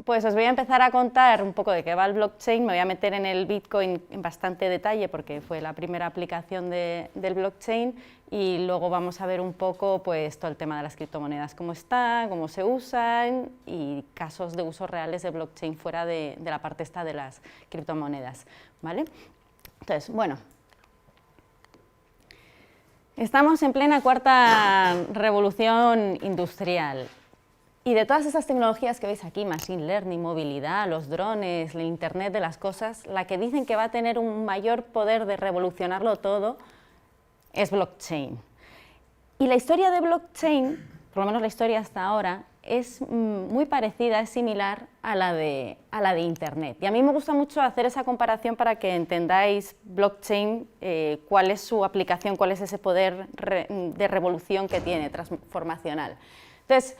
Pues os voy a empezar a contar un poco de qué va el blockchain. Me voy a meter en el Bitcoin en bastante detalle porque fue la primera aplicación del blockchain, y luego vamos a ver un poco pues, todo el tema de las criptomonedas, cómo están, cómo se usan y casos de usos reales de blockchain fuera de la parte esta de las criptomonedas, ¿vale? Entonces, bueno, estamos en plena cuarta revolución industrial. Y de todas esas tecnologías que veis aquí, machine learning, movilidad, los drones, el Internet de las cosas, la que dicen que va a tener un mayor poder de revolucionarlo todo es blockchain. Y la historia de blockchain, por lo menos la historia hasta ahora, es muy parecida, es similar a la de Internet. Y a mí me gusta mucho hacer esa comparación para que entendáis blockchain, cuál es su aplicación, cuál es ese poder de revolución que tiene, transformacional. Entonces,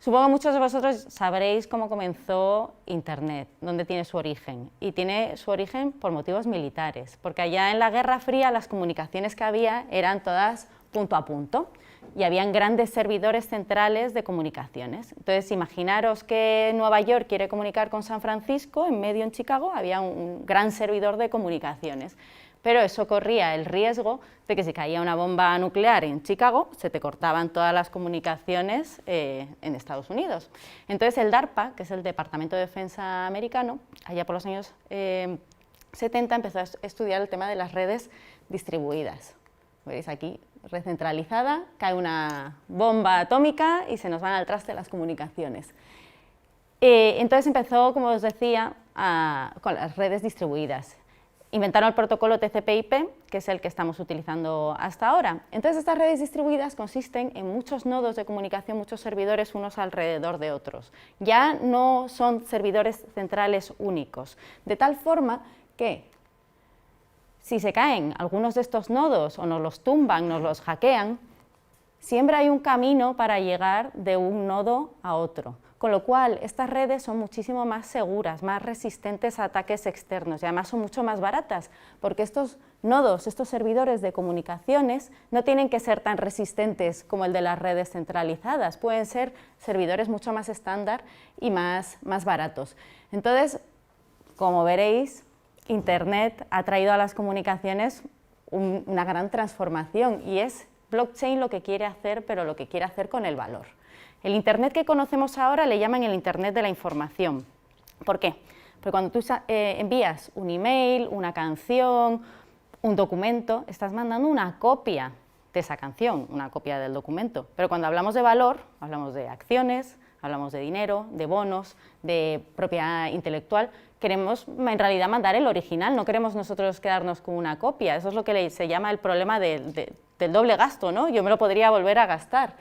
supongo que muchos de vosotros sabréis cómo comenzó Internet, dónde tiene su origen. Y tiene su origen por motivos militares, porque allá en la Guerra Fría las comunicaciones que había eran todas punto a punto, y habían grandes servidores centrales de comunicaciones. Entonces, imaginaros que Nueva York quiere comunicar con San Francisco, en medio en Chicago había un gran servidor de comunicaciones. Pero eso corría el riesgo de que si caía una bomba nuclear en Chicago, se te cortaban todas las comunicaciones en Estados Unidos. Entonces el DARPA, que es el Departamento de Defensa americano, allá por los años 70 empezó a estudiar el tema de las redes distribuidas. ¿Veis aquí? Red centralizada, cae una bomba atómica y se nos van al traste las comunicaciones. Entonces empezó, como os decía, con las redes distribuidas. Inventaron el protocolo TCP/IP, que es el que estamos utilizando hasta ahora. Entonces, estas redes distribuidas consisten en muchos nodos de comunicación, muchos servidores unos alrededor de otros. Ya no son servidores centrales únicos, de tal forma que si se caen algunos de estos nodos o nos los tumban, nos los hackean, siempre hay un camino para llegar de un nodo a otro. Con lo cual, estas redes son muchísimo más seguras, más resistentes a ataques externos y además son mucho más baratas, porque estos nodos, estos servidores de comunicaciones no tienen que ser tan resistentes como el de las redes centralizadas, pueden ser servidores mucho más estándar y más baratos. Entonces, como veréis, Internet ha traído a las comunicaciones una gran transformación, y es blockchain lo que quiere hacer, pero lo que quiere hacer con el valor. El Internet que conocemos ahora le llaman el Internet de la información. ¿Por qué? Porque cuando tú envías un email, una canción, un documento, estás mandando una copia de esa canción, una copia del documento. Pero cuando hablamos de valor, hablamos de acciones, hablamos de dinero, de bonos, de propiedad intelectual. Queremos en realidad mandar el original, no queremos nosotros quedarnos con una copia. Eso es lo que se llama el problema del doble gasto, ¿no? Yo me lo podría volver a gastar.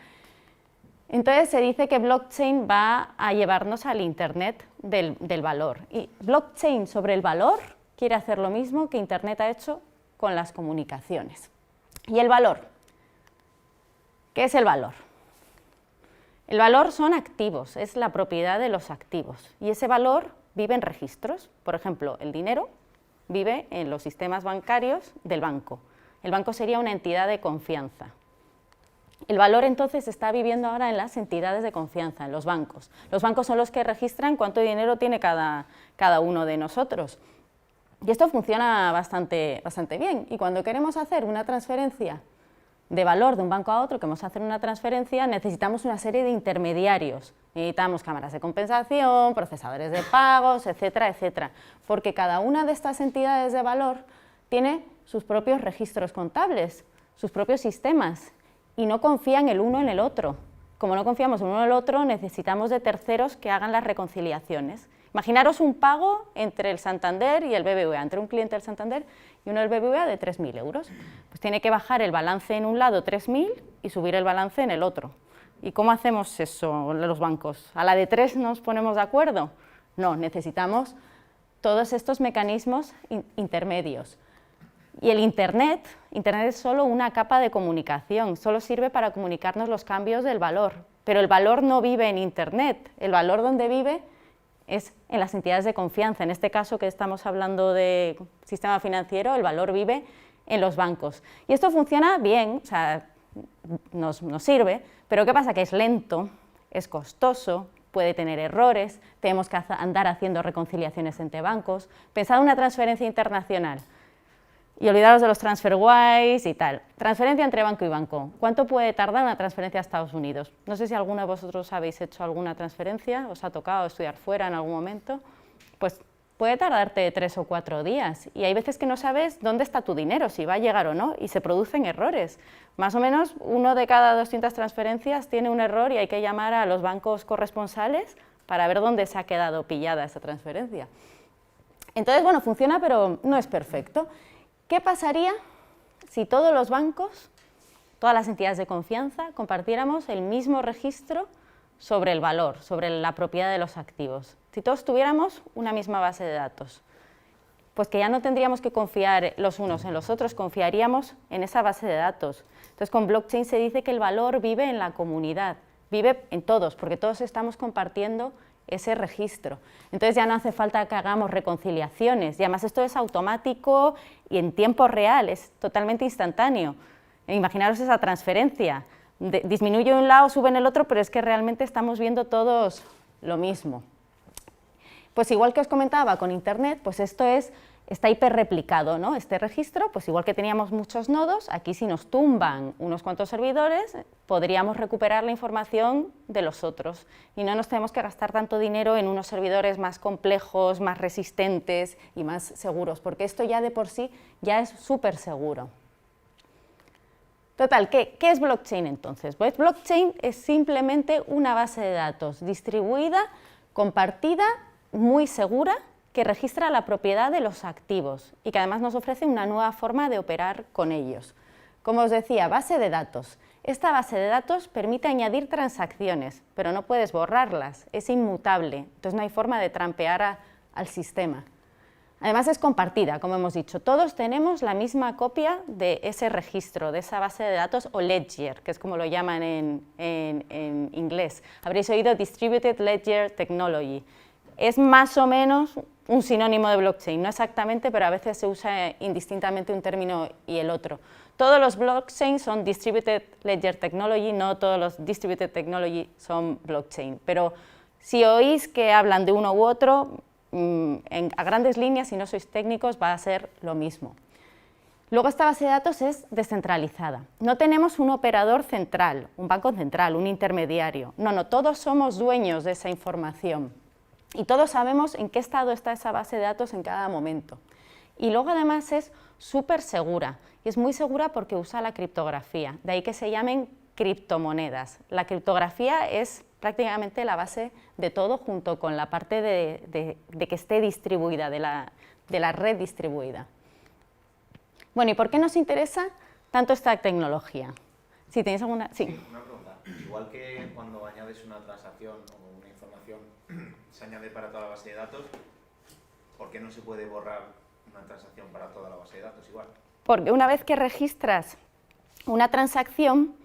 Entonces se dice que blockchain va a llevarnos al Internet del valor. Y blockchain sobre el valor quiere hacer lo mismo que Internet ha hecho con las comunicaciones. ¿Y el valor? ¿Qué es el valor? El valor son activos, es la propiedad de los activos. Y ese valor vive en registros. Por ejemplo, el dinero vive en los sistemas bancarios del banco. El banco sería una entidad de confianza. El valor entonces está viviendo ahora en las entidades de confianza, en los bancos. Los bancos son los que registran cuánto dinero tiene cada uno de nosotros. Y esto funciona bastante bien. Y cuando queremos hacer una transferencia de valor de un banco a otro, que vamos a hacer una transferencia, necesitamos una serie de intermediarios. Necesitamos cámaras de compensación, procesadores de pagos, etcétera, etcétera. Porque cada una de estas entidades de valor tiene sus propios registros contables, sus propios sistemas, y no confían el uno en el otro. Como no confiamos el uno en el otro, necesitamos de terceros que hagan las reconciliaciones. Imaginaros un pago entre el Santander y el BBVA, entre un cliente del Santander y uno del BBVA de 3.000 euros. Pues tiene que bajar el balance en un lado 3.000 y subir el balance en el otro. ¿Y cómo hacemos eso los bancos? ¿A la de 3 nos ponemos de acuerdo? No, necesitamos todos estos mecanismos intermedios. Y el Internet es solo una capa de comunicación, solo sirve para comunicarnos los cambios del valor, pero el valor no vive en Internet, el valor donde vive es en las entidades de confianza. En este caso que estamos hablando de sistema financiero, el valor vive en los bancos. Y esto funciona bien, o sea, nos sirve, pero ¿qué pasa? Que es lento, es costoso, puede tener errores, tenemos que andar haciendo reconciliaciones entre bancos. Pensad en una transferencia internacional y olvidaros de los TransferWise y tal. Transferencia entre banco y banco. ¿Cuánto puede tardar una transferencia a Estados Unidos? No sé si alguno de vosotros habéis hecho alguna transferencia, os ha tocado estudiar fuera en algún momento. Pues puede tardarte 3 o 4 días y hay veces que no sabes dónde está tu dinero, si va a llegar o no, y se producen errores. Más o menos 1 de cada 200 transferencias tiene un error y hay que llamar a los bancos corresponsales para ver dónde se ha quedado pillada esa transferencia. Entonces, bueno, funciona, pero no es perfecto. ¿Qué pasaría si todos los bancos, todas las entidades de confianza, compartiéramos el mismo registro sobre el valor, sobre la propiedad de los activos? Si todos tuviéramos una misma base de datos, pues que ya no tendríamos que confiar los unos en los otros, confiaríamos en esa base de datos. Entonces, con blockchain se dice que el valor vive en la comunidad, vive en todos, porque todos estamos compartiendo ese registro. Entonces ya no hace falta que hagamos reconciliaciones, y además esto es automático y en tiempo real, es totalmente instantáneo. Imaginaros esa transferencia, disminuye un lado, sube en el otro, pero es que realmente estamos viendo todos lo mismo. Pues igual que os comentaba con Internet, pues esto está hiperreplicado, ¿no? Este registro, pues igual que teníamos muchos nodos, aquí si nos tumban unos cuantos servidores, podríamos recuperar la información de los otros y no nos tenemos que gastar tanto dinero en unos servidores más complejos, más resistentes y más seguros, porque esto ya de por sí ya es súper seguro. Total, ¿qué es blockchain entonces? Pues blockchain es simplemente una base de datos distribuida, compartida, muy segura, que registra la propiedad de los activos y que además nos ofrece una nueva forma de operar con ellos. Como os decía, base de datos. Esta base de datos permite añadir transacciones, pero no puedes borrarlas, es inmutable, entonces no hay forma de trampear al sistema. Además es compartida, como hemos dicho, todos tenemos la misma copia de ese registro, de esa base de datos o ledger, que es como lo llaman en inglés. Habréis oído Distributed Ledger Technology. Es más o menos un sinónimo de blockchain, no exactamente, pero a veces se usa indistintamente un término y el otro. Todos los blockchain son Distributed Ledger Technology, no todos los Distributed Technology son blockchain, pero si oís que hablan de uno u otro, a grandes líneas, si no sois técnicos, va a ser lo mismo. Luego esta base de datos es descentralizada. No tenemos un operador central, un banco central, un intermediario. No, todos somos dueños de esa información. Y todos sabemos en qué estado está esa base de datos en cada momento. Y luego además es súper segura, y es muy segura porque usa la criptografía, de ahí que se llamen criptomonedas. La criptografía es prácticamente la base de todo junto con la parte de que esté distribuida, de la red distribuida. Bueno, ¿y por qué nos interesa tanto esta tecnología? Si tenéis alguna... Sí. Una pregunta. Igual que cuando añades una transacción o una información se añade para toda la base de datos, ¿por qué no se puede borrar una transacción para toda la base de datos igual? Porque una vez que registras una transacción,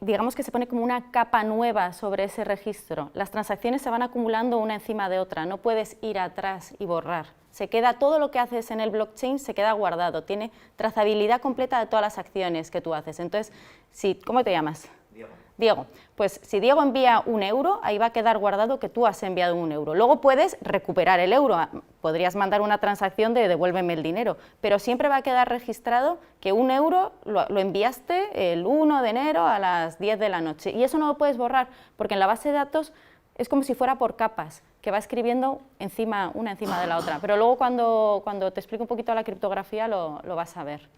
digamos que se pone como una capa nueva sobre ese registro. Las transacciones se van acumulando una encima de otra, no puedes ir atrás y borrar. Se queda todo lo que haces en el blockchain, se queda guardado, tiene trazabilidad completa de todas las acciones que tú haces. Entonces, ¿cómo te llamas? Diego, pues si Diego envía 1 euro, ahí va a quedar guardado que tú has enviado 1 euro. Luego puedes recuperar el euro, podrías mandar una transacción de devuélveme el dinero, pero siempre va a quedar registrado que 1 euro lo enviaste el 1 de enero a las 10 de la noche. Y eso no lo puedes borrar, porque en la base de datos es como si fuera por capas, que va escribiendo una encima de la otra. Pero luego cuando te explico un poquito la criptografía lo vas a ver.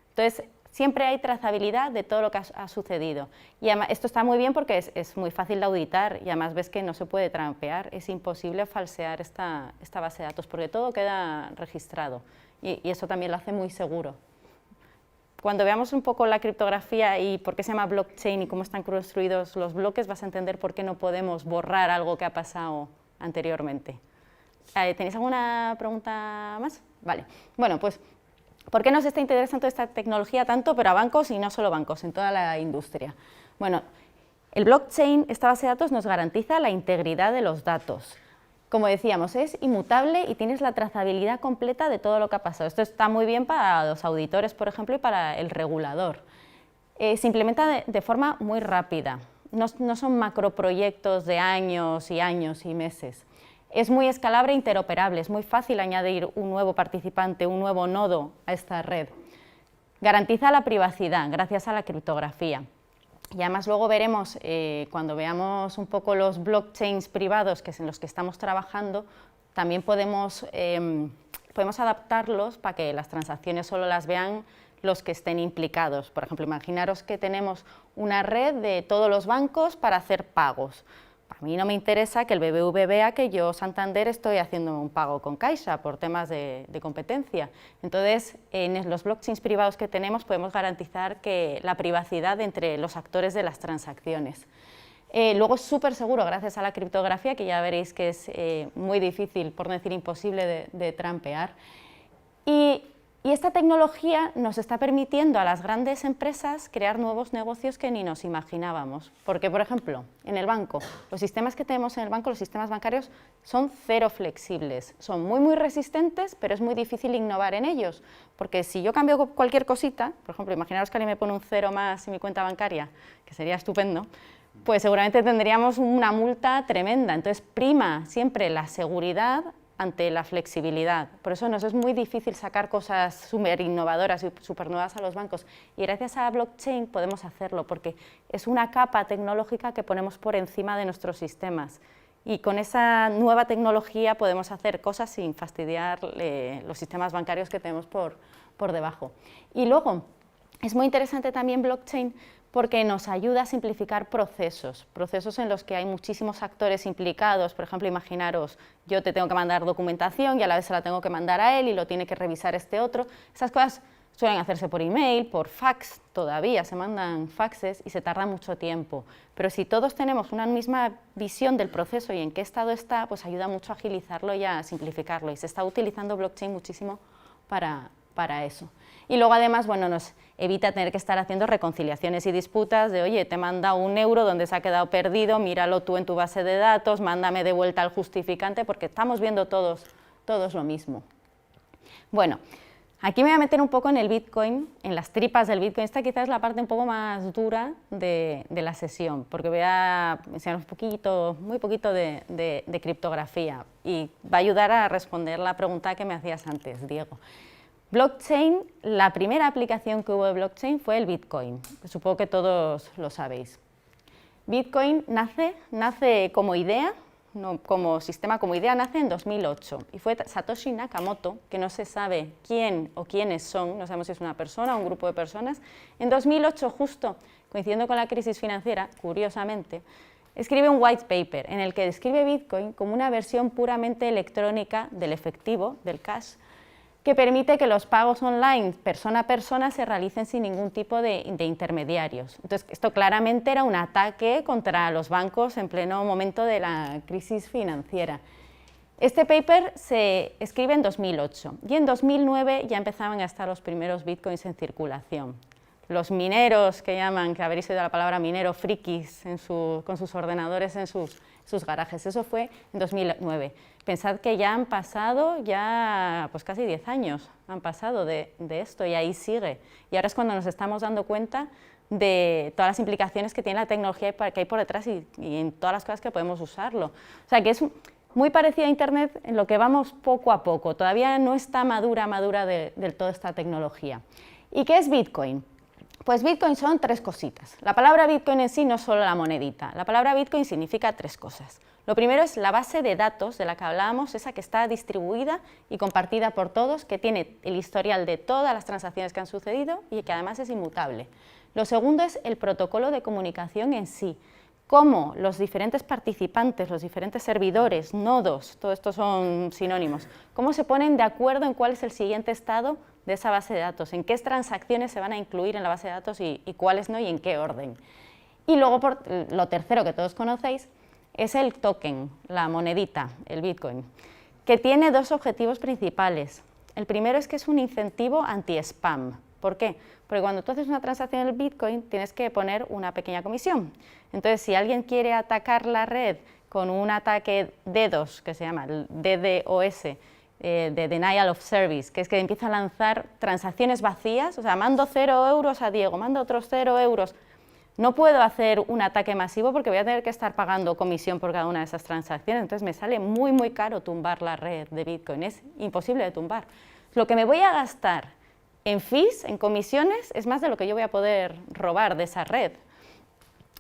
Entonces, siempre hay trazabilidad de todo lo que ha sucedido. Y además, esto está muy bien porque es muy fácil de auditar y además ves que no se puede trampear, es imposible falsear esta base de datos porque todo queda registrado y eso también lo hace muy seguro. Cuando veamos un poco la criptografía y por qué se llama blockchain y cómo están construidos los bloques, vas a entender por qué no podemos borrar algo que ha pasado anteriormente. ¿Tenéis alguna pregunta más? Vale. Bueno, pues ¿por qué nos está interesando esta tecnología tanto, pero a bancos y no solo bancos, en toda la industria? Bueno, el blockchain, esta base de datos, nos garantiza la integridad de los datos. Como decíamos, es inmutable y tienes la trazabilidad completa de todo lo que ha pasado. Esto está muy bien para los auditores, por ejemplo, y para el regulador. Se implementa de forma muy rápida. no son macroproyectos de años y años y meses. Es muy escalable e interoperable, es muy fácil añadir un nuevo participante, un nuevo nodo a esta red. Garantiza la privacidad gracias a la criptografía. Y además luego veremos, cuando veamos un poco los blockchains privados en los que estamos trabajando, también podemos adaptarlos para que las transacciones solo las vean los que estén implicados. Por ejemplo, imaginaros que tenemos una red de todos los bancos para hacer pagos. A mí no me interesa que el BBV vea que yo, Santander, estoy haciendo un pago con Caixa por temas de competencia. Entonces, en los blockchains privados que tenemos podemos garantizar la privacidad entre los actores de las transacciones. Luego es súper seguro gracias a la criptografía, que ya veréis que es muy difícil, por no decir imposible, de trampear. Y esta tecnología nos está permitiendo a las grandes empresas crear nuevos negocios que ni nos imaginábamos. Porque, por ejemplo, en el banco, los sistemas que tenemos en el banco, los sistemas bancarios, son cero flexibles. Son muy resistentes, pero es muy difícil innovar en ellos. Porque si yo cambio cualquier cosita, por ejemplo, imaginaros que alguien me pone un 0 más en mi cuenta bancaria, que sería estupendo, pues seguramente tendríamos una multa tremenda. Entonces, prima siempre la seguridad ante la flexibilidad. Por eso nos es muy difícil sacar cosas súper innovadoras y súper nuevas a los bancos. Y gracias a blockchain podemos hacerlo, porque es una capa tecnológica que ponemos por encima de nuestros sistemas. Y con esa nueva tecnología podemos hacer cosas sin fastidiar los sistemas bancarios que tenemos por debajo. Y luego, es muy interesante también blockchain porque nos ayuda a simplificar procesos en los que hay muchísimos actores implicados. Por ejemplo, imaginaros, yo te tengo que mandar documentación y a la vez se la tengo que mandar a él y lo tiene que revisar este otro. Esas cosas suelen hacerse por email, por fax, todavía se mandan faxes y se tarda mucho tiempo. Pero si todos tenemos una misma visión del proceso y en qué estado está, pues ayuda mucho a agilizarlo y a simplificarlo. Y se está utilizando blockchain muchísimo para eso. Y luego además, bueno, nos evita tener que estar haciendo reconciliaciones y disputas de, oye, te he mandado €1 donde se ha quedado perdido, míralo tú en tu base de datos, mándame de vuelta al justificante, porque estamos viendo todos lo mismo. Bueno, aquí me voy a meter un poco en el Bitcoin, en las tripas del Bitcoin. Esta quizás es la parte un poco más dura de la sesión, porque voy a enseñar muy poquito de criptografía y va a ayudar a responder la pregunta que me hacías antes, Diego. Blockchain, la primera aplicación que hubo de blockchain fue el Bitcoin, supongo que todos lo sabéis. Bitcoin nace como idea, no como sistema, como idea, nace en 2008 y fue Satoshi Nakamoto, que no se sabe quién o quiénes son, no sabemos si es una persona o un grupo de personas. En 2008, justo coincidiendo con la crisis financiera, curiosamente, escribe un white paper en el que describe Bitcoin como una versión puramente electrónica del efectivo, del cash, que permite que los pagos online persona a persona se realicen sin ningún tipo de intermediarios. Entonces, esto claramente era un ataque contra los bancos en pleno momento de la crisis financiera. Este paper se escribe en 2008 y en 2009 ya empezaban a estar los primeros bitcoins en circulación. Los mineros, que llaman, que habréis oído la palabra minero, frikis, con sus ordenadores en sus garajes. Eso fue en 2009. Pensad que ya han pasado pues casi 10 años han pasado de esto y ahí sigue. Y ahora es cuando nos estamos dando cuenta de todas las implicaciones que tiene la tecnología que hay por detrás y en todas las cosas que podemos usarlo. O sea que es muy parecido a Internet en lo que vamos poco a poco. Todavía no está madura del todo esta tecnología. ¿Y qué es Bitcoin? Pues Bitcoin son 3 cositas. La palabra Bitcoin en sí no es solo la monedita. La palabra Bitcoin significa 3 cosas. Lo primero es la base de datos de la que hablábamos, esa que está distribuida y compartida por todos, que tiene el historial de todas las transacciones que han sucedido y que además es inmutable. Lo segundo es el protocolo de comunicación en sí. Cómo los diferentes participantes, los diferentes servidores, nodos, todo esto son sinónimos, cómo se ponen de acuerdo en cuál es el siguiente estado de esa base de datos, en qué transacciones se van a incluir en la base de datos y cuáles no y en qué orden. Y luego, lo tercero que todos conocéis, es el token, la monedita, el Bitcoin, que tiene 2 objetivos principales. El primero es que es un incentivo anti-spam. ¿Por qué? Porque cuando tú haces una transacción en el Bitcoin tienes que poner una pequeña comisión. Entonces, si alguien quiere atacar la red con un ataque DDoS, que se llama el DDoS, de Denial of Service, que es que empieza a lanzar transacciones vacías, o sea, mando 0 euros a Diego, mando otros 0 euros. No puedo hacer un ataque masivo porque voy a tener que estar pagando comisión por cada una de esas transacciones, entonces me sale muy, muy caro tumbar la red de Bitcoin, es imposible de tumbar. Lo que me voy a gastar en fees, en comisiones, es más de lo que yo voy a poder robar de esa red.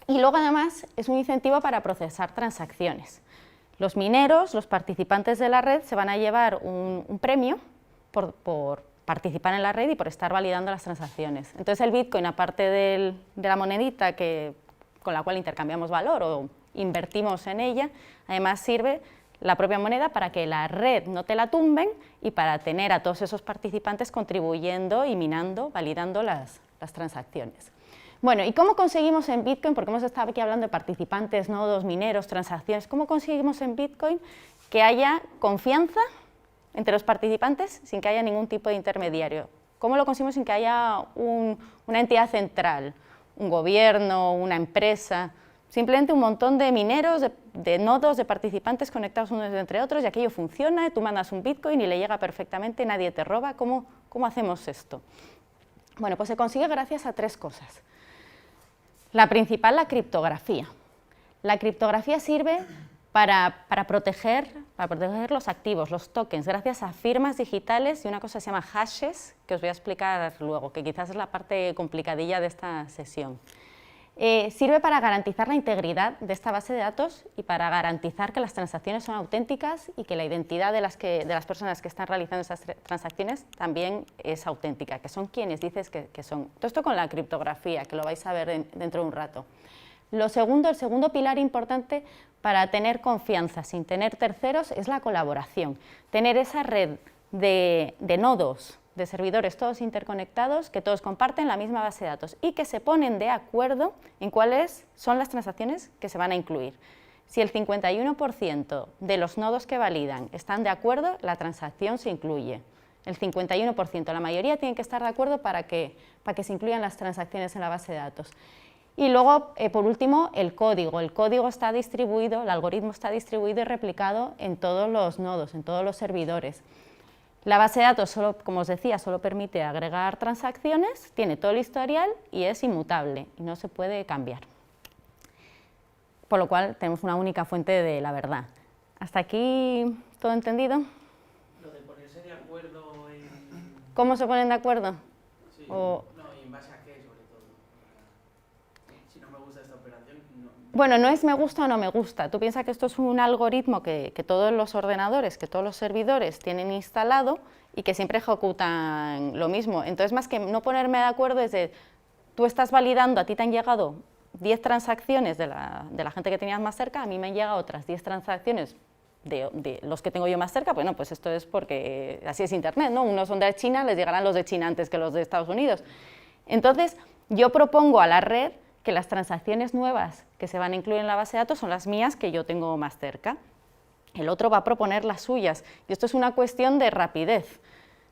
Y luego además es un incentivo para procesar transacciones. Los mineros, los participantes de la red, se van a llevar un premio por participar en la red y por estar validando las transacciones. Entonces el Bitcoin, aparte de la monedita con la cual intercambiamos valor o invertimos en ella, además sirve la propia moneda para que la red no te la tumben y para tener a todos esos participantes contribuyendo y minando, validando las transacciones. Bueno, ¿y cómo conseguimos en Bitcoin, porque hemos estado aquí hablando de participantes, nodos, mineros, transacciones, cómo conseguimos en Bitcoin que haya confianza entre los participantes sin que haya ningún tipo de intermediario? ¿Cómo lo conseguimos sin que haya una entidad central, un gobierno, una empresa? Simplemente un montón de mineros, de nodos, de participantes conectados unos entre otros, y aquello funciona, tú mandas un Bitcoin y le llega perfectamente, nadie te roba. ¿Cómo hacemos esto? Bueno, pues se consigue gracias a tres cosas. La principal, la criptografía. La criptografía sirve para proteger los activos, los tokens, gracias a firmas digitales y una cosa que se llama hashes, que os voy a explicar luego, que quizás es la parte complicadilla de esta sesión. Sirve para garantizar la integridad de esta base de datos y para garantizar que las transacciones son auténticas y que la identidad de las personas que están realizando esas transacciones también es auténtica, que son quienes dices que son. Todo esto con la criptografía, que lo vais a ver dentro de un rato. El segundo pilar importante para tener confianza sin tener terceros es la colaboración. Tener esa red de nodos, de servidores todos interconectados, que todos comparten la misma base de datos y que se ponen de acuerdo en cuáles son las transacciones que se van a incluir. Si el 51% de los nodos que validan están de acuerdo, la transacción se incluye. El 51%, la mayoría tienen que estar de acuerdo para que se incluyan las transacciones en la base de datos. Y luego, por último, el código. El código está distribuido, el algoritmo está distribuido y replicado en todos los nodos, en todos los servidores. La base de datos, como os decía, solo permite agregar transacciones, tiene todo el historial y es inmutable y no se puede cambiar. Por lo cual tenemos una única fuente de la verdad. ¿Hasta aquí todo entendido? Lo de ponerse de acuerdo en... ¿Cómo se ponen de acuerdo? Sí, o... no, ¿y en base a qué sobre todo? Si no me gusta esta operación, no... Bueno, no es me gusta o no me gusta. Tú piensas que esto es un algoritmo que todos los ordenadores, que todos los servidores tienen instalado y que siempre ejecutan lo mismo. Entonces, más que no ponerme de acuerdo, es de, tú estás validando, a ti te han llegado 10 transacciones de la gente que tenías más cerca, a mí me han llegado otras 10 transacciones de los que tengo yo más cerca. Bueno, pues esto es porque así es Internet, ¿no? Unos son de China, les llegarán los de China antes que los de Estados Unidos. Entonces, yo propongo a la red que las transacciones nuevas que se van a incluir en la base de datos son las mías que yo tengo más cerca. El otro va a proponer las suyas. Y esto es una cuestión de rapidez.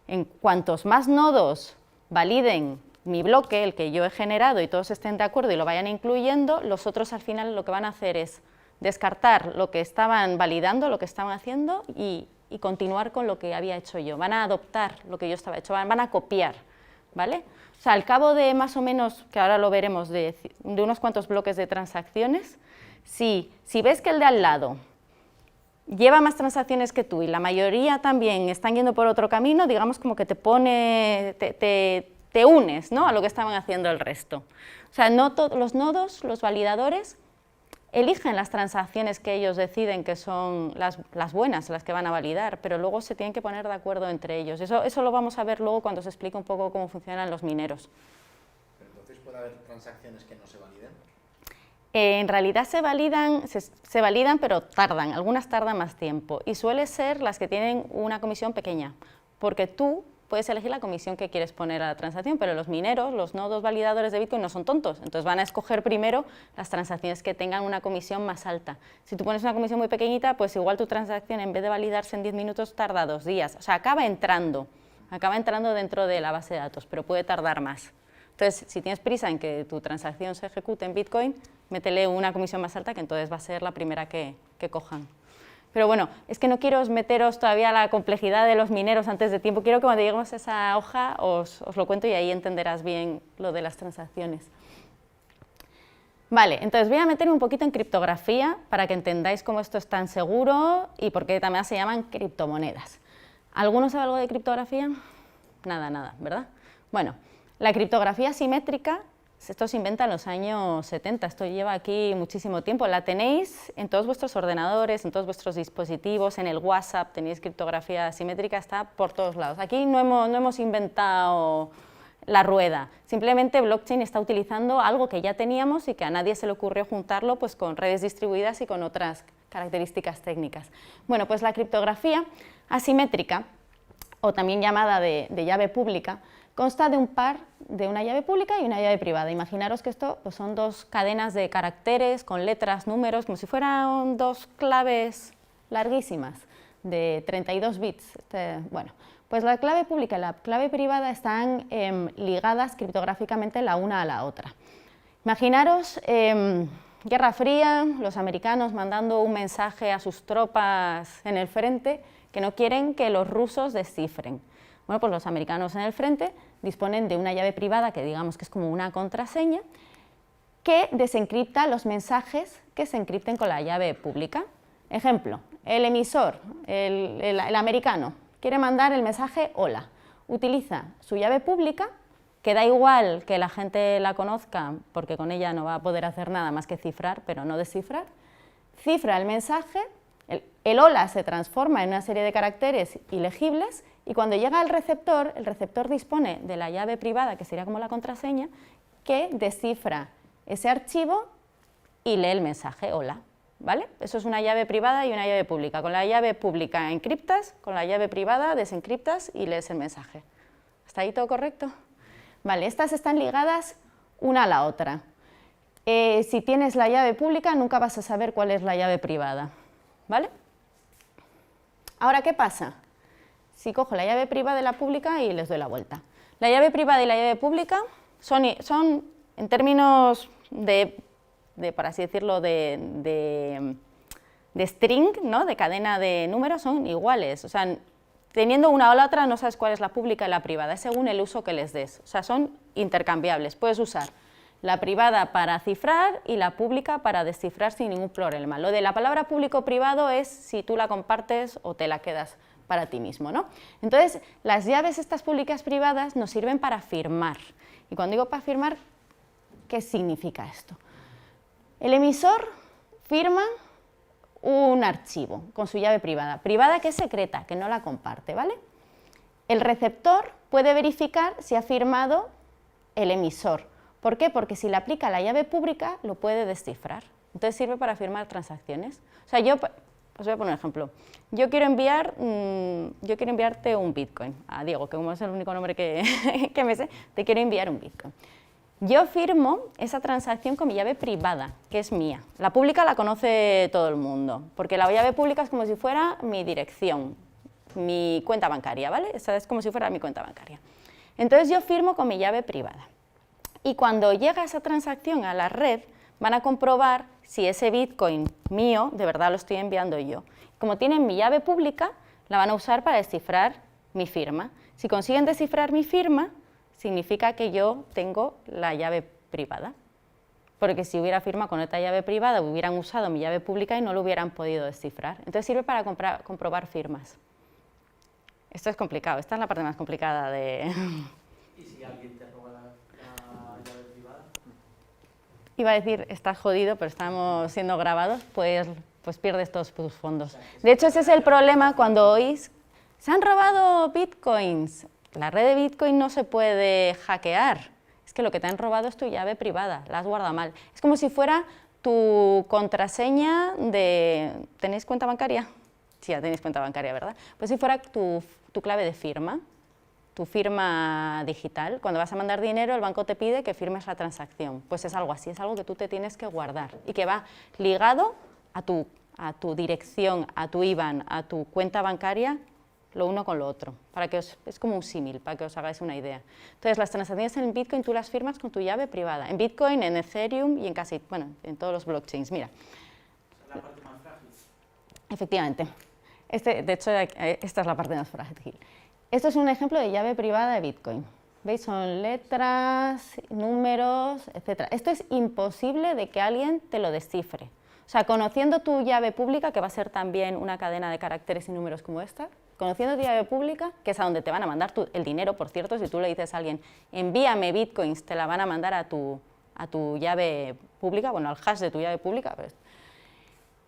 En cuantos más nodos validen mi bloque, el que yo he generado, y todos estén de acuerdo y lo vayan incluyendo, los otros al final lo que van a hacer es descartar lo que estaban validando, lo que estaban haciendo y continuar con lo que había hecho yo. Van a adoptar lo que yo estaba hecho, van a copiar, ¿vale? O sea, al cabo de más o menos, que ahora lo veremos, de unos cuantos bloques de transacciones, si ves que el de al lado lleva más transacciones que tú y la mayoría también están yendo por otro camino, digamos como que te unes, ¿no?, a lo que estaban haciendo el resto. O sea, no todos los nodos, los validadores, eligen las transacciones que ellos deciden que son las buenas, las que van a validar, pero luego se tienen que poner de acuerdo entre ellos. Eso lo vamos a ver luego cuando se explique un poco cómo funcionan los mineros. ¿Pero entonces puede haber transacciones que no se validen? En realidad se validan, pero tardan, algunas tardan más tiempo, y suele ser las que tienen una comisión pequeña, porque tú puedes elegir la comisión que quieres poner a la transacción, pero los mineros, los nodos validadores de Bitcoin no son tontos, entonces van a escoger primero las transacciones que tengan una comisión más alta. Si tú pones una comisión muy pequeñita, pues igual tu transacción en vez de validarse en 10 minutos tarda 2 días, o sea, acaba entrando dentro de la base de datos, pero puede tardar más. Entonces, si tienes prisa en que tu transacción se ejecute en Bitcoin, métele una comisión más alta, que entonces va a ser la primera que cojan. Pero bueno, es que no quiero meteros todavía a la complejidad de los mineros antes de tiempo. Quiero que cuando lleguemos a esa hoja os lo cuento y ahí entenderás bien lo de las transacciones. Vale, entonces voy a meterme un poquito en criptografía para que entendáis cómo esto es tan seguro y por qué también se llaman criptomonedas. ¿Alguno sabe algo de criptografía? Nada, ¿verdad? Bueno, la criptografía simétrica, esto se inventa en los años 70, esto lleva aquí muchísimo tiempo, la tenéis en todos vuestros ordenadores, en todos vuestros dispositivos, en el WhatsApp tenéis criptografía simétrica, está por todos lados. Aquí no hemos inventado la rueda, simplemente blockchain está utilizando algo que ya teníamos y que a nadie se le ocurrió juntarlo pues, con redes distribuidas y con otras características técnicas. Bueno, pues la criptografía asimétrica, o también llamada de llave pública, consta de un par de una llave pública y una llave privada. Imaginaros que esto pues, son dos cadenas de caracteres con letras, números, como si fueran dos claves larguísimas de 32 bits. Bueno, pues la clave pública y la clave privada están ligadas criptográficamente la una a la otra. Imaginaros Guerra Fría, los americanos mandando un mensaje a sus tropas en el frente que no quieren que los rusos descifren. Bueno, pues los americanos en el frente disponen de una llave privada que digamos que es como una contraseña que desencripta los mensajes que se encripten con la llave pública. Ejemplo, el emisor, el americano, quiere mandar el mensaje hola, utiliza su llave pública, que da igual que la gente la conozca porque con ella no va a poder hacer nada más que cifrar, pero no descifrar, cifra el mensaje, el hola se transforma en una serie de caracteres ilegibles y cuando llega al receptor, el receptor dispone de la llave privada, que sería como la contraseña, que descifra ese archivo y lee el mensaje hola. ¿Vale? Eso es una llave privada y una llave pública. Con la llave pública encriptas, con la llave privada desencriptas y lees el mensaje. ¿Está ahí todo correcto? Vale, estas están ligadas una a la otra. Si tienes la llave pública, nunca vas a saber cuál es la llave privada. ¿Vale? Ahora, ¿qué pasa? Si cojo la llave privada y la pública y les doy la vuelta. La llave privada y la llave pública son en términos por así decirlo, de string, ¿no? De cadena de números, son iguales. O sea, teniendo una o la otra no sabes cuál es la pública y la privada, es según el uso que les des. O sea, son intercambiables. Puedes usar la privada para cifrar y la pública para descifrar sin ningún problema. Lo de la palabra público-privado es si tú la compartes o te la quedas para ti mismo, ¿no? Entonces, las llaves estas públicas privadas nos sirven para firmar. Y cuando digo para firmar, ¿qué significa esto? El emisor firma un archivo con su llave privada, privada que es secreta, que no la comparte, ¿vale? El receptor puede verificar si ha firmado el emisor. ¿Por qué? Porque si le aplica la llave pública, lo puede descifrar. Entonces sirve para firmar transacciones. O sea, os voy a poner un ejemplo. Yo quiero enviarte un Bitcoin. A Diego, que como es el único nombre que me sé, te quiero enviar un Bitcoin. Yo firmo esa transacción con mi llave privada, que es mía. La pública la conoce todo el mundo, porque la llave pública es como si fuera mi dirección, mi cuenta bancaria, ¿vale? Esa es como si fuera mi cuenta bancaria. Entonces yo firmo con mi llave privada. Y cuando llega esa transacción a la red, van a comprobar si ese Bitcoin mío de verdad lo estoy enviando yo. Como tienen mi llave pública, la van a usar para descifrar mi firma. Si consiguen descifrar mi firma, significa que yo tengo la llave privada, porque si hubiera firmado con esta llave privada hubieran usado mi llave pública y no lo hubieran podido descifrar. Entonces sirve para comprobar firmas. Esto es complicado, esta es la parte más complicada de... ¿Y si alguien te roba la llave privada? Iba a decir, estás jodido, pero estamos siendo grabados, pues pierdes todos tus fondos. De hecho, ese es el problema cuando oís, se han robado bitcoins. La red de Bitcoin no se puede hackear, es que lo que te han robado es tu llave privada, la has guardado mal. Es como si fuera tu contraseña de... ¿Tenéis cuenta bancaria? Sí, ya tenéis cuenta bancaria, ¿verdad? Pues si fuera tu clave de firma, tu firma digital. Cuando vas a mandar dinero, el banco te pide que firmes la transacción. Pues es algo así, es algo que tú te tienes que guardar y que va ligado a tu dirección, a tu IBAN, a tu cuenta bancaria, lo uno con lo otro, es como un símil, para que os hagáis una idea. Entonces, las transacciones en Bitcoin tú las firmas con tu llave privada, en Bitcoin, en Ethereum y en todos los blockchains. Mira. Es la parte más frágil. Efectivamente. De hecho, esta es la parte más frágil. Esto es un ejemplo de llave privada de Bitcoin, ¿Veis? Son letras, números, etc. Esto es imposible de que alguien te lo descifre. O sea, conociendo tu llave pública, que va a ser también una cadena de caracteres y números como esta, conociendo tu llave pública, que es a donde te van a mandar el dinero, por cierto, si tú le dices a alguien, envíame bitcoins, te la van a mandar a tu llave pública, bueno, al hash de tu llave pública. Pues,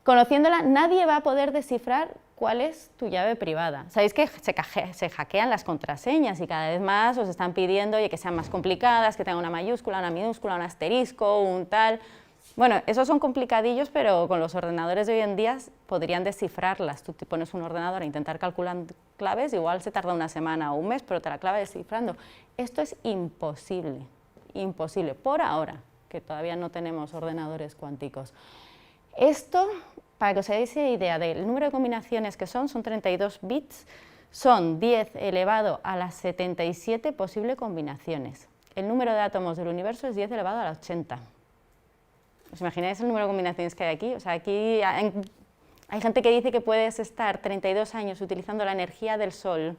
conociéndola, nadie va a poder descifrar cuál es tu llave privada. Sabéis que se hackean las contraseñas y cada vez más os están pidiendo oye, que sean más complicadas, que tengan una mayúscula, una minúscula, un asterisco, un tal. Bueno, esos son complicadillos, pero con los ordenadores de hoy en día podrían descifrarlas. Tú te pones un ordenador a intentar calcular claves, igual se tarda una semana o un mes, pero te la clava descifrando. Esto es imposible, imposible, por ahora, que todavía no tenemos ordenadores cuánticos. Esto, para que os hagáis idea del número de combinaciones que son 32 bits, son 10 elevado a las 77 posibles combinaciones. El número de átomos del universo es 10 elevado a la 80. ¿Os imagináis el número de combinaciones que hay aquí? O sea, aquí hay gente que dice que puedes estar 32 años utilizando la energía del Sol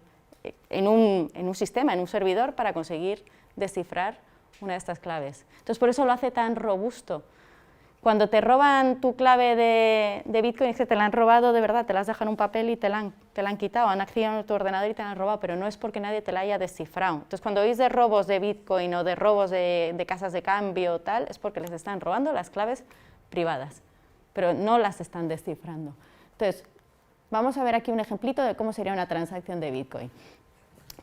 en un sistema, en un servidor, para conseguir descifrar una de estas claves. Entonces, por eso lo hace tan robusto. Cuando te roban tu clave de Bitcoin, es que te la han robado de verdad, te la has dejado en un papel y te la han quitado, han accedido a tu ordenador y te la han robado, pero no es porque nadie te la haya descifrado. Entonces, cuando oís de robos de Bitcoin o de robos de casas de cambio tal, es porque les están robando las claves privadas, pero no las están descifrando. Entonces, vamos a ver aquí un ejemplito de cómo sería una transacción de Bitcoin.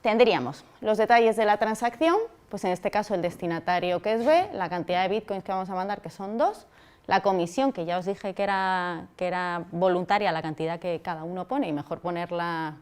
Tendríamos los detalles de la transacción, pues en este caso el destinatario que es B, la cantidad de Bitcoins que vamos a mandar que son 2, la comisión, que ya os dije que era voluntaria la cantidad que cada uno pone y mejor ponerla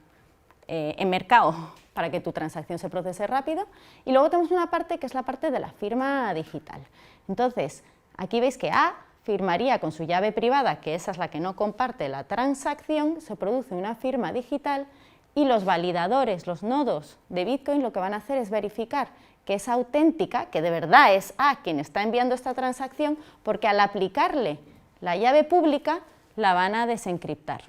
en mercado para que tu transacción se procese rápido. Y luego tenemos una parte que es la parte de la firma digital. Entonces, aquí veis que A firmaría con su llave privada, que esa es la que no comparte la transacción, se produce una firma digital y los validadores, los nodos de Bitcoin, lo que van a hacer es verificar que es auténtica, que de verdad es A quien está enviando esta transacción, porque al aplicarle la llave pública la van a desencriptar.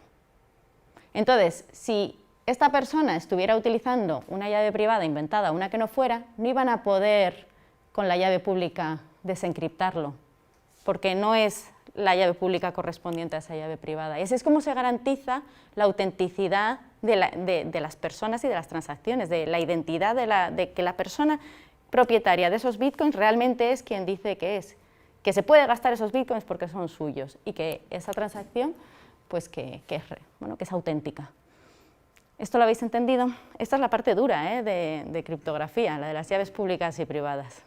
Entonces, si esta persona estuviera utilizando una llave privada inventada, una que no fuera, no iban a poder con la llave pública desencriptarlo, porque no es la llave pública correspondiente a esa llave privada. Y así es como se garantiza la autenticidad de las personas y de las transacciones, de la identidad de que la persona propietaria de esos bitcoins realmente es quien dice que es, que se puede gastar esos bitcoins porque son suyos y que esa transacción pues que es auténtica. ¿Esto lo habéis entendido? Esta es la parte dura de criptografía, la de las llaves públicas y privadas.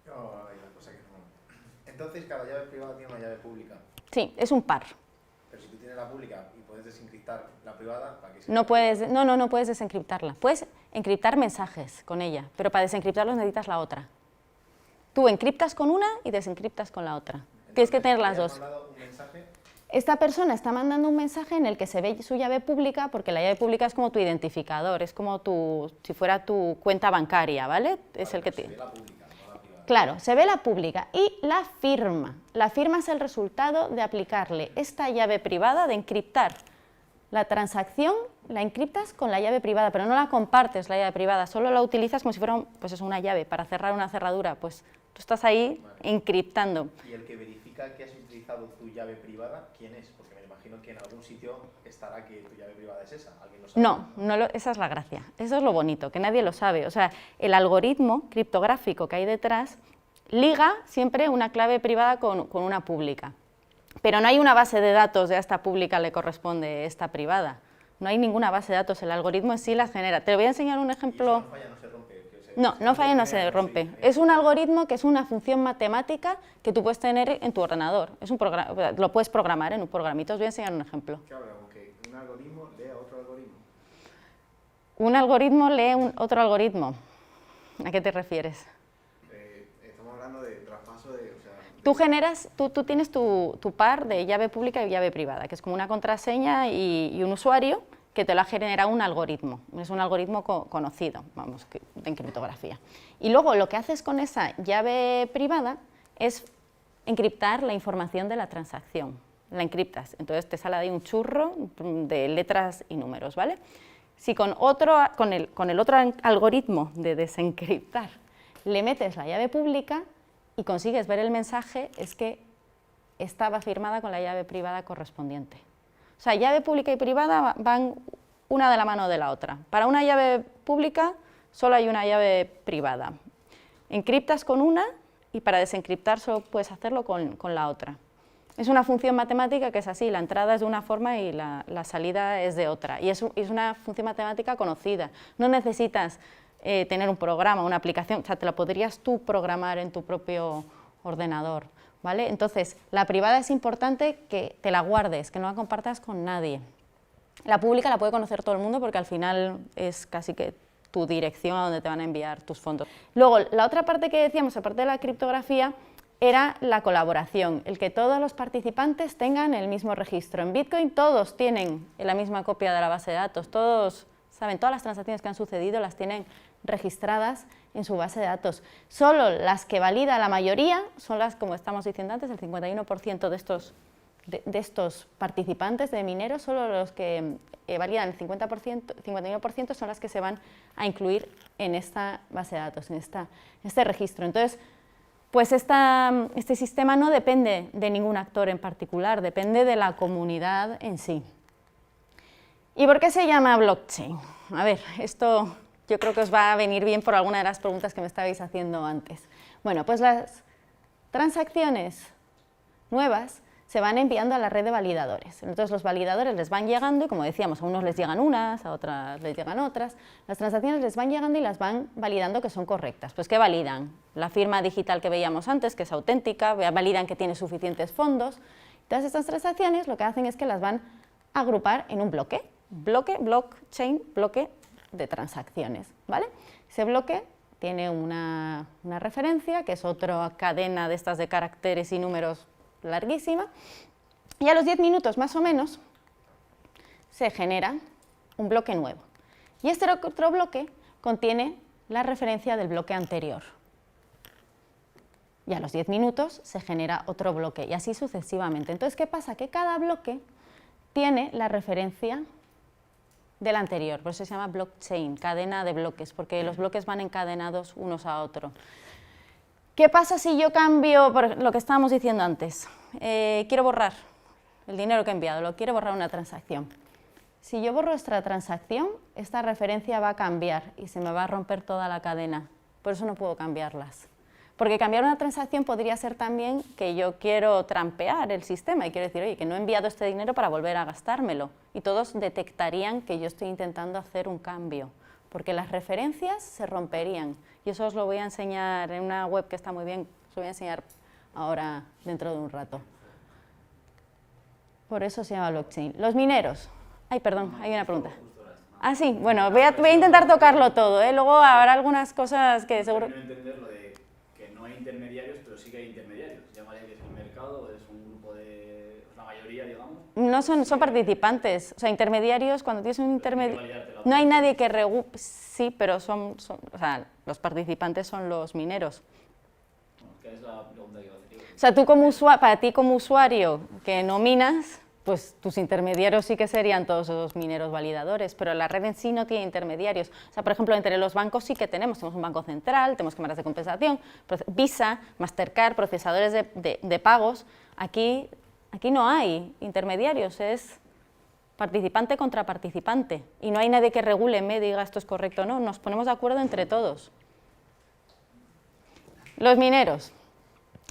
No, hay una cosa que no. Entonces, cada llave privada tiene una llave pública. Sí, es un par. Pero si tú tienes la pública y puedes desencriptar la privada, ¿para qué se No puedes desencriptarla. Puedes encriptar mensajes con ella, pero para desencriptarlos necesitas la otra. Tú encriptas con una y desencriptas con la otra. Entonces, tienes que tener las dos. Un mensaje. Esta persona está mandando un mensaje en el que se ve su llave pública, porque la llave pública es como tu identificador, es como si fuera tu cuenta bancaria, ¿vale? Es el que tiene. Se ve la pública, no la privada. Claro, se ve la pública y la firma. La firma es el resultado de aplicarle esta llave privada, de encriptar la transacción, la encriptas con la llave privada, pero no la compartes la llave privada, solo la utilizas como si fuera una llave para cerrar una cerradura. Pues tú estás ahí encriptando. ¿Y el que verifica que has utilizado tu llave privada, quién es? Porque me imagino que en algún sitio estará que tu llave privada es esa. ¿Alguien lo sabe? Esa es la gracia. Eso es lo bonito, que nadie lo sabe. O sea, el algoritmo criptográfico que hay detrás liga siempre una clave privada con una pública. Pero no hay una base de datos de a esta pública le corresponde esta privada. No hay ninguna base de datos, el algoritmo en sí las genera. Te voy a enseñar un ejemplo. ¿Y eso no falla, no se rompe? No falla, no se rompe. Es un algoritmo que es una función matemática que tú puedes tener en tu ordenador. Es un programa, lo puedes programar en un programito. Os voy a enseñar un ejemplo. ¿Qué habla? ¿Que un algoritmo lee a otro algoritmo? Un algoritmo lee otro algoritmo. ¿A qué te refieres? Estamos hablando de traspaso de... Tú tienes tu par de llave pública y llave privada, que es como una contraseña y un usuario que te lo ha generado un algoritmo. Es un algoritmo conocido, en criptografía. Y luego lo que haces con esa llave privada es encriptar la información de la transacción. La encriptas, entonces te sale ahí un churro de letras y números, ¿vale? Si con el otro algoritmo de desencriptar le metes la llave pública y consigues ver el mensaje, es que estaba firmada con la llave privada correspondiente. O sea, llave pública y privada van una de la mano de la otra. Para una llave pública solo hay una llave privada. Encriptas con una y para desencriptar solo puedes hacerlo con la otra. Es una función matemática que es así, la entrada es de una forma y la salida es de otra. Y es una función matemática conocida. No necesitas tener un programa, una aplicación, o sea, te la podrías tú programar en tu propio ordenador, ¿vale? Entonces, la privada es importante que te la guardes, que no la compartas con nadie. La pública la puede conocer todo el mundo porque al final es casi que tu dirección a donde te van a enviar tus fondos. Luego, la otra parte que decíamos, aparte de la criptografía, era la colaboración, el que todos los participantes tengan el mismo registro. En Bitcoin todos tienen la misma copia de la base de datos, todos saben, todas las transacciones que han sucedido las tienen registradas en su base de datos. Solo las que valida la mayoría son las, como estamos diciendo antes, el 51% de estos participantes de mineros, solo los que validan el 51% son las que se van a incluir en esta base de datos, en este registro. Entonces, pues este sistema no depende de ningún actor en particular, depende de la comunidad en sí. ¿Y por qué se llama blockchain? A ver, esto yo creo que os va a venir bien por alguna de las preguntas que me estabais haciendo antes. Bueno, pues las transacciones nuevas se van enviando a la red de validadores. Entonces los validadores les van llegando y, como decíamos, a unos les llegan unas, a otras les llegan otras. Las transacciones les van llegando y las van validando que son correctas. Pues ¿qué validan? La firma digital que veíamos antes, que es auténtica, validan que tiene suficientes fondos. Todas estas transacciones lo que hacen es que las van a agrupar en un bloque. Blockchain, bloque de transacciones, ¿vale? Ese bloque tiene una referencia, que es otra cadena de estas de caracteres y números larguísima, y a los 10 minutos más o menos se genera un bloque nuevo. Y este otro bloque contiene la referencia del bloque anterior. Y a los 10 minutos se genera otro bloque, y así sucesivamente. Entonces, ¿qué pasa? Que cada bloque tiene la referencia del anterior, por eso se llama blockchain, cadena de bloques, porque los bloques van encadenados unos a otros. ¿Qué pasa si yo cambio, por lo que estábamos diciendo antes? Quiero borrar el dinero que he enviado, quiero borrar una transacción. Si yo borro esta transacción, esta referencia va a cambiar y se me va a romper toda la cadena. Por eso no puedo cambiarlas. Porque cambiar una transacción podría ser también que yo quiero trampear el sistema y quiero decir, oye, que no he enviado este dinero para volver a gastármelo. Y todos detectarían que yo estoy intentando hacer un cambio, porque las referencias se romperían. Y eso os lo voy a enseñar en una web que está muy bien, os lo voy a enseñar ahora dentro de un rato. Por eso se llama blockchain. Los mineros. Ay, perdón, hay una pregunta. Ah, sí, bueno, voy a intentar tocarlo todo, ¿eh? Luego habrá algunas cosas que seguro... No entender lo de que no hay intermediarios, pero sí que hay intermediarios. Llámale que es un mercado, es un grupo de... la mayoría, digamos. No son participantes, o sea, intermediarios, cuando tienes un intermediario... No hay nadie que sí, pero o sea, los participantes son los mineros. Bueno, que es la pregunta que iba a hacer yo. O sea, tú como para ti como usuario que no minas, pues tus intermediarios sí que serían todos esos mineros validadores, pero la red en sí no tiene intermediarios. O sea, por ejemplo, entre los bancos sí que tenemos un banco central, tenemos cámaras de compensación, Visa, Mastercard, procesadores de pagos. Aquí no hay intermediarios, es participante contra participante, y no hay nadie que regule, me diga esto es correcto o no, nos ponemos de acuerdo entre todos. Los mineros.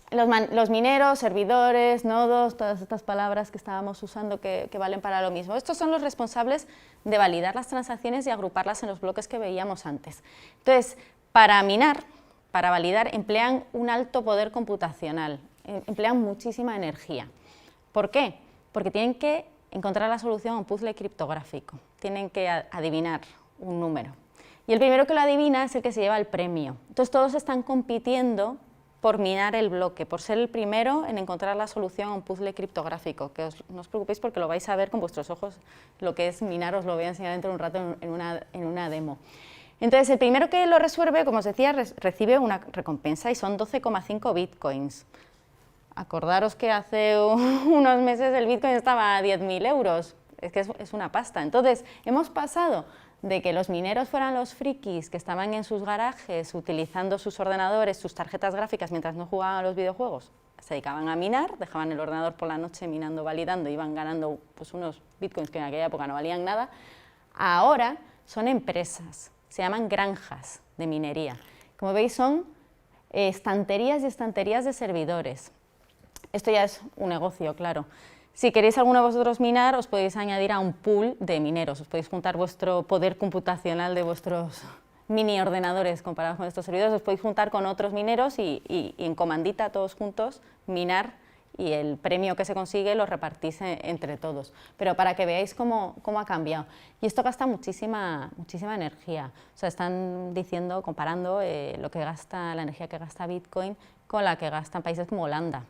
Los mineros, servidores, nodos, todas estas palabras que estábamos usando que valen para lo mismo. Estos son los responsables de validar las transacciones y agruparlas en los bloques que veíamos antes. Entonces, para minar, para validar, emplean un alto poder computacional, emplean muchísima energía. ¿Por qué? Porque tienen que encontrar la solución a un puzzle criptográfico, tienen que adivinar un número. Y el primero que lo adivina es el que se lleva el premio. Entonces, todos están compitiendo por minar el bloque, por ser el primero en encontrar la solución a un puzzle criptográfico, que no os preocupéis porque lo vais a ver con vuestros ojos, lo que es minar os lo voy a enseñar dentro de un rato en una demo. Entonces, el primero que lo resuelve, como os decía, recibe una recompensa y son 12,5 bitcoins. Acordaros que hace unos meses el bitcoin estaba a 10.000 euros, es que es una pasta. Entonces, hemos pasado de que los mineros fueran los frikis que estaban en sus garajes utilizando sus ordenadores, sus tarjetas gráficas mientras no jugaban a los videojuegos, se dedicaban a minar, dejaban el ordenador por la noche minando, validando, iban ganando pues, unos bitcoins que en aquella época no valían nada. Ahora son empresas, se llaman granjas de minería. Como veis son estanterías y estanterías de servidores. Esto ya es un negocio, claro. Si queréis alguno de vosotros minar, os podéis añadir a un pool de mineros, os podéis juntar vuestro poder computacional de vuestros mini ordenadores comparados con estos servidores, os podéis juntar con otros mineros y en comandita todos juntos minar y el premio que se consigue lo repartís entre todos. Pero para que veáis cómo ha cambiado. Y esto gasta muchísima energía. O sea, están diciendo, comparando lo que gasta, la energía que gasta Bitcoin con la que gastan países como Holanda.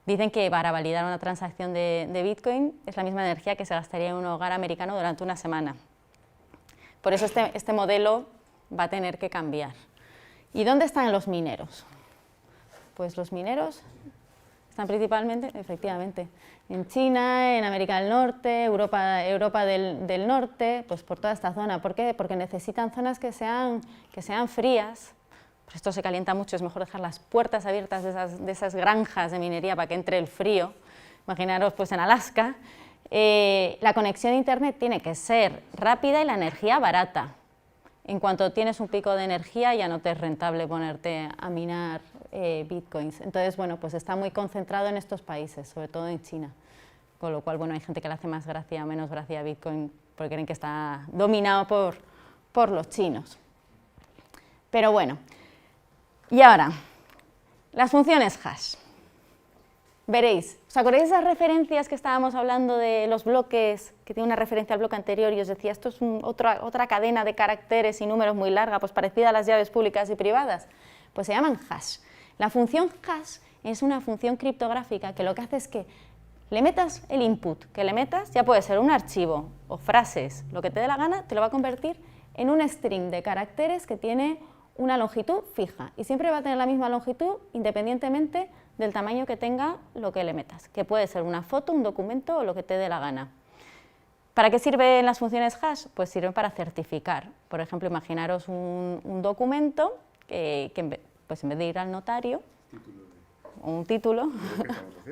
Dicen que para validar una transacción de Bitcoin es la misma energía que se gastaría en un hogar americano durante una semana. Por eso este modelo va a tener que cambiar. ¿Y dónde están los mineros? Pues los mineros están principalmente, efectivamente, en China, en América del Norte, Europa del Norte, pues por toda esta zona. ¿Por qué? Porque necesitan zonas que sean frías. Por esto se calienta mucho, es mejor dejar las puertas abiertas de esas granjas de minería para que entre el frío. Imaginaros pues en Alaska. La conexión a internet tiene que ser rápida y la energía barata. En cuanto tienes un pico de energía ya no te es rentable ponerte a minar bitcoins. Entonces, bueno, pues está muy concentrado en estos países, sobre todo en China. Con lo cual, bueno, hay gente que le hace más gracia o menos gracia a Bitcoin porque creen que está dominado por los chinos. Pero bueno. Y ahora, las funciones hash. Veréis, ¿os acordáis de esas referencias que estábamos hablando de los bloques, que tiene una referencia al bloque anterior y os decía, esto es otra cadena de caracteres y números muy larga, pues parecida a las llaves públicas y privadas? Pues se llaman hash. La función hash es una función criptográfica que lo que hace es que le metas el input, que le metas, ya puede ser un archivo o frases, lo que te dé la gana, te lo va a convertir en un string de caracteres que tiene una longitud fija y siempre va a tener la misma longitud independientemente del tamaño que tenga lo que le metas, que puede ser una foto, un documento o lo que te dé la gana. ¿Para qué sirven las funciones hash? Pues sirven para certificar. Por ejemplo, imaginaros un documento que pues en vez de ir al notario, un título,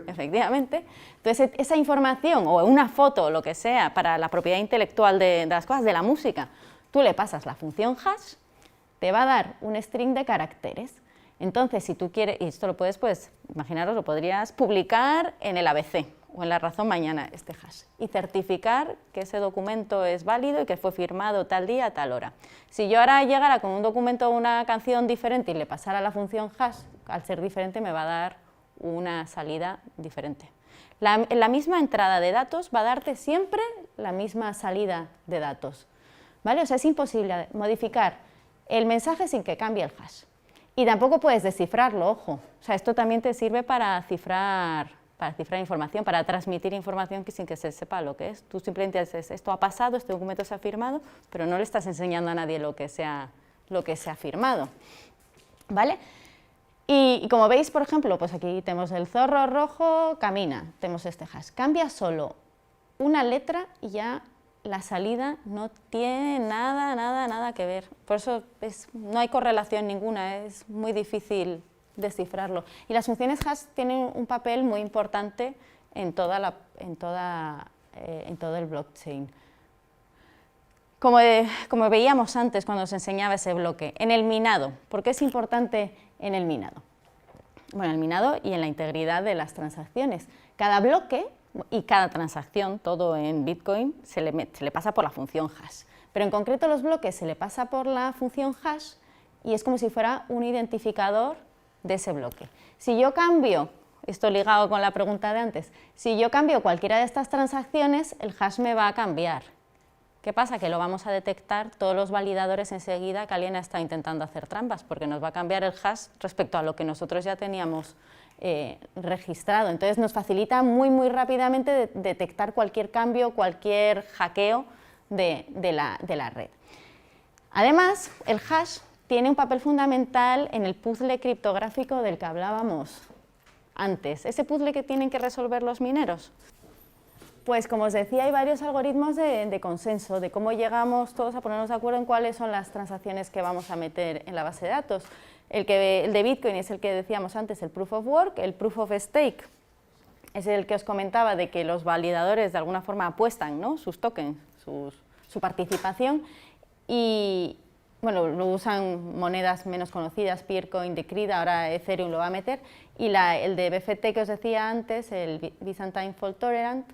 efectivamente, entonces esa información o una foto o lo que sea para la propiedad intelectual de las cosas, de la música, tú le pasas la función hash, te va a dar un string de caracteres. Entonces, si tú quieres, y esto lo puedes, pues, imaginaros, lo podrías publicar en el ABC o en La Razón mañana, este hash, y certificar que ese documento es válido y que fue firmado tal día, a tal hora. Si yo ahora llegara con un documento o una canción diferente y le pasara la función hash, al ser diferente me va a dar una salida diferente. La misma entrada de datos va a darte siempre la misma salida de datos, ¿vale? O sea, es imposible modificar el mensaje sin que cambie el hash. Y tampoco puedes descifrarlo, ojo. O sea, esto también te sirve para cifrar información, para transmitir información sin que se sepa lo que es. Tú simplemente dices, esto ha pasado, este documento se ha firmado, pero no le estás enseñando a nadie lo que se ha firmado, ¿vale? Y como veis, por ejemplo, pues aquí tenemos el zorro rojo camina, tenemos este hash. Cambia solo una letra y ya la salida no tiene nada que ver. Por eso no hay correlación ninguna, es muy difícil descifrarlo. Y las funciones hash tienen un papel muy importante en todo el blockchain. Como veíamos antes cuando os enseñaba ese bloque, en el minado. ¿Por qué es importante en el minado? Bueno, en el minado y en la integridad de las transacciones. Cada bloque y cada transacción, todo en Bitcoin, se le pasa por la función hash. Pero en concreto los bloques se le pasa por la función hash y es como si fuera un identificador de ese bloque. Si yo cambio, esto ligado con la pregunta de antes, si yo cambio cualquiera de estas transacciones, el hash me va a cambiar. ¿Qué pasa? Que lo vamos a detectar todos los validadores enseguida que alguien está intentando hacer trampas, porque nos va a cambiar el hash respecto a lo que nosotros ya teníamos registrado. Entonces nos facilita muy rápidamente detectar cualquier cambio, cualquier hackeo de la red. Además, el hash tiene un papel fundamental en el puzzle criptográfico del que hablábamos antes. Ese puzzle que tienen que resolver los mineros. Pues como os decía, hay varios algoritmos de consenso, de cómo llegamos todos a ponernos de acuerdo en cuáles son las transacciones que vamos a meter en la base de datos. El de Bitcoin es el que decíamos antes, el Proof of Work, el Proof of Stake es el que os comentaba de que los validadores de alguna forma apuestan, ¿no?, sus tokens, su participación, y bueno, lo usan monedas menos conocidas, Peercoin, Decred, ahora Ethereum lo va a meter, y el de BFT que os decía antes, el Byzantine Fault Tolerant,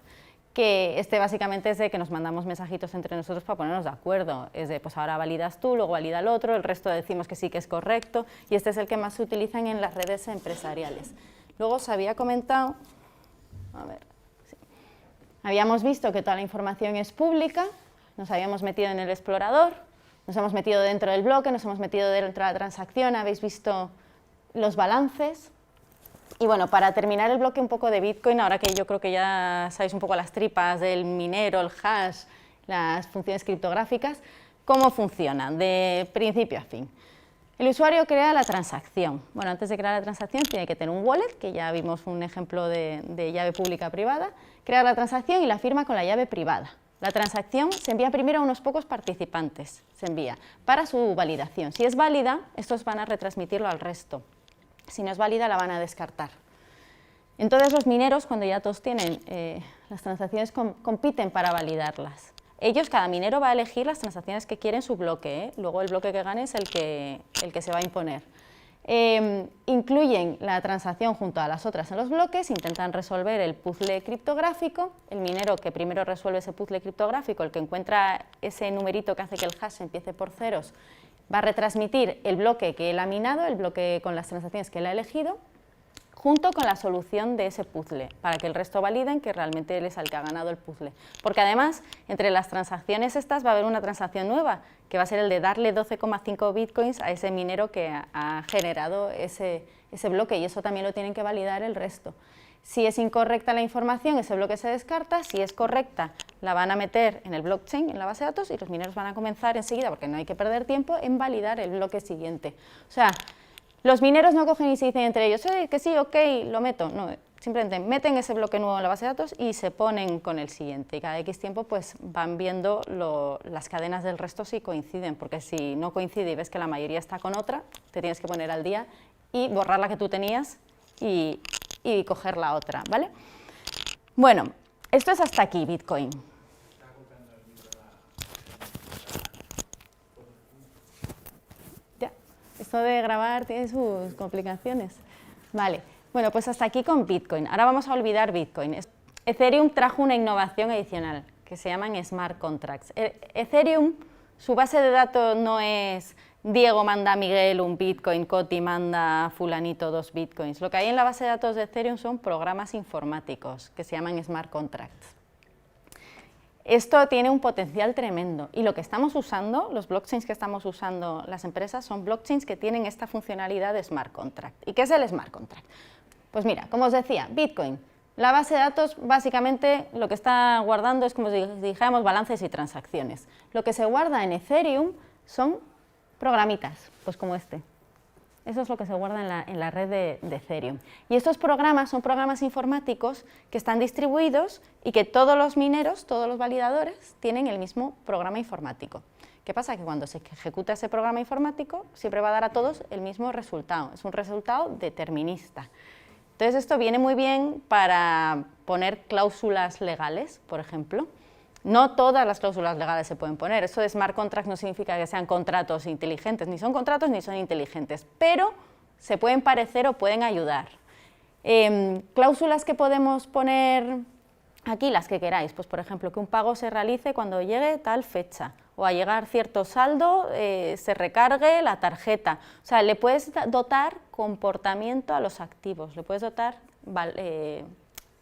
que básicamente es de que nos mandamos mensajitos entre nosotros para ponernos de acuerdo, es de pues ahora validas tú, luego valida el otro, el resto decimos que sí que es correcto, y este es el que más se utilizan en las redes empresariales. Luego os había comentado, a ver, sí, habíamos visto que toda la información es pública, nos habíamos metido en el explorador, nos hemos metido dentro del bloque, nos hemos metido dentro de la transacción, habéis visto los balances. Y bueno, para terminar el bloque un poco de Bitcoin, ahora que yo creo que ya sabéis un poco las tripas del minero, el hash, las funciones criptográficas, ¿cómo funcionan de principio a fin? El usuario crea la transacción. Bueno, antes de crear la transacción tiene que tener un wallet, que ya vimos un ejemplo de llave pública privada, crear la transacción y la firma con la llave privada. La transacción se envía primero a unos pocos participantes, se envía para su validación. Si es válida, estos van a retransmitirlo al resto. Si no es válida, la van a descartar. Entonces los mineros, cuando ya todos tienen las transacciones, compiten para validarlas. Cada minero va a elegir las transacciones que quiere en su bloque, luego el bloque que gane es el que se va a imponer. Incluyen la transacción junto a las otras en los bloques, intentan resolver el puzzle criptográfico, el minero que primero resuelve ese puzzle criptográfico, el que encuentra ese numerito que hace que el hash empiece por ceros, va a retransmitir el bloque que él ha minado, el bloque con las transacciones que él ha elegido, junto con la solución de ese puzzle, para que el resto validen que realmente él es el que ha ganado el puzzle. Porque además, entre las transacciones estas va a haber una transacción nueva, que va a ser el de darle 12,5 bitcoins a ese minero que ha generado ese bloque, y eso también lo tienen que validar el resto. Si es incorrecta la información, ese bloque se descarta. Si es correcta, la van a meter en el blockchain, en la base de datos, y los mineros van a comenzar enseguida, porque no hay que perder tiempo, en validar el bloque siguiente. O sea, los mineros no cogen y se dicen entre ellos, que sí, ok, lo meto. No, simplemente meten ese bloque nuevo en la base de datos y se ponen con el siguiente. Y cada X tiempo pues van viendo las cadenas del resto si coinciden, porque si no coincide y ves que la mayoría está con otra, te tienes que poner al día y borrar la que tú tenías y coger la otra, ¿vale? Bueno, esto es hasta aquí, Bitcoin. Ya, esto de grabar tiene sus complicaciones. Vale, bueno, pues hasta aquí con Bitcoin. Ahora vamos a olvidar Bitcoin. Ethereum trajo una innovación adicional que se llaman Smart Contracts. Ethereum, su base de datos no es Diego manda a Miguel un Bitcoin, Coti manda a fulanito 2 Bitcoins. Lo que hay en la base de datos de Ethereum son programas informáticos que se llaman Smart Contracts. Esto tiene un potencial tremendo y lo que estamos usando, los blockchains que estamos usando las empresas, son blockchains que tienen esta funcionalidad de Smart Contract. ¿Y qué es el Smart Contract? Pues mira, como os decía, Bitcoin, la base de datos básicamente lo que está guardando es como si dijéramos balances y transacciones. Lo que se guarda en Ethereum son programitas, pues como este. Eso es lo que se guarda en la red de Ethereum. Y estos programas son programas informáticos que están distribuidos y que todos los mineros, todos los validadores, tienen el mismo programa informático. ¿Qué pasa? Que cuando se ejecuta ese programa informático, siempre va a dar a todos el mismo resultado. Es un resultado determinista. Entonces, esto viene muy bien para poner cláusulas legales, por ejemplo. No todas las cláusulas legales se pueden poner. Esto de smart contracts no significa que sean contratos inteligentes, ni son contratos ni son inteligentes, pero se pueden parecer o pueden ayudar. Cláusulas que podemos poner aquí, las que queráis, pues por ejemplo, que un pago se realice cuando llegue tal fecha, o a llegar cierto saldo se recargue la tarjeta. O sea, le puedes dotar comportamiento a los activos, le puedes dotar, iba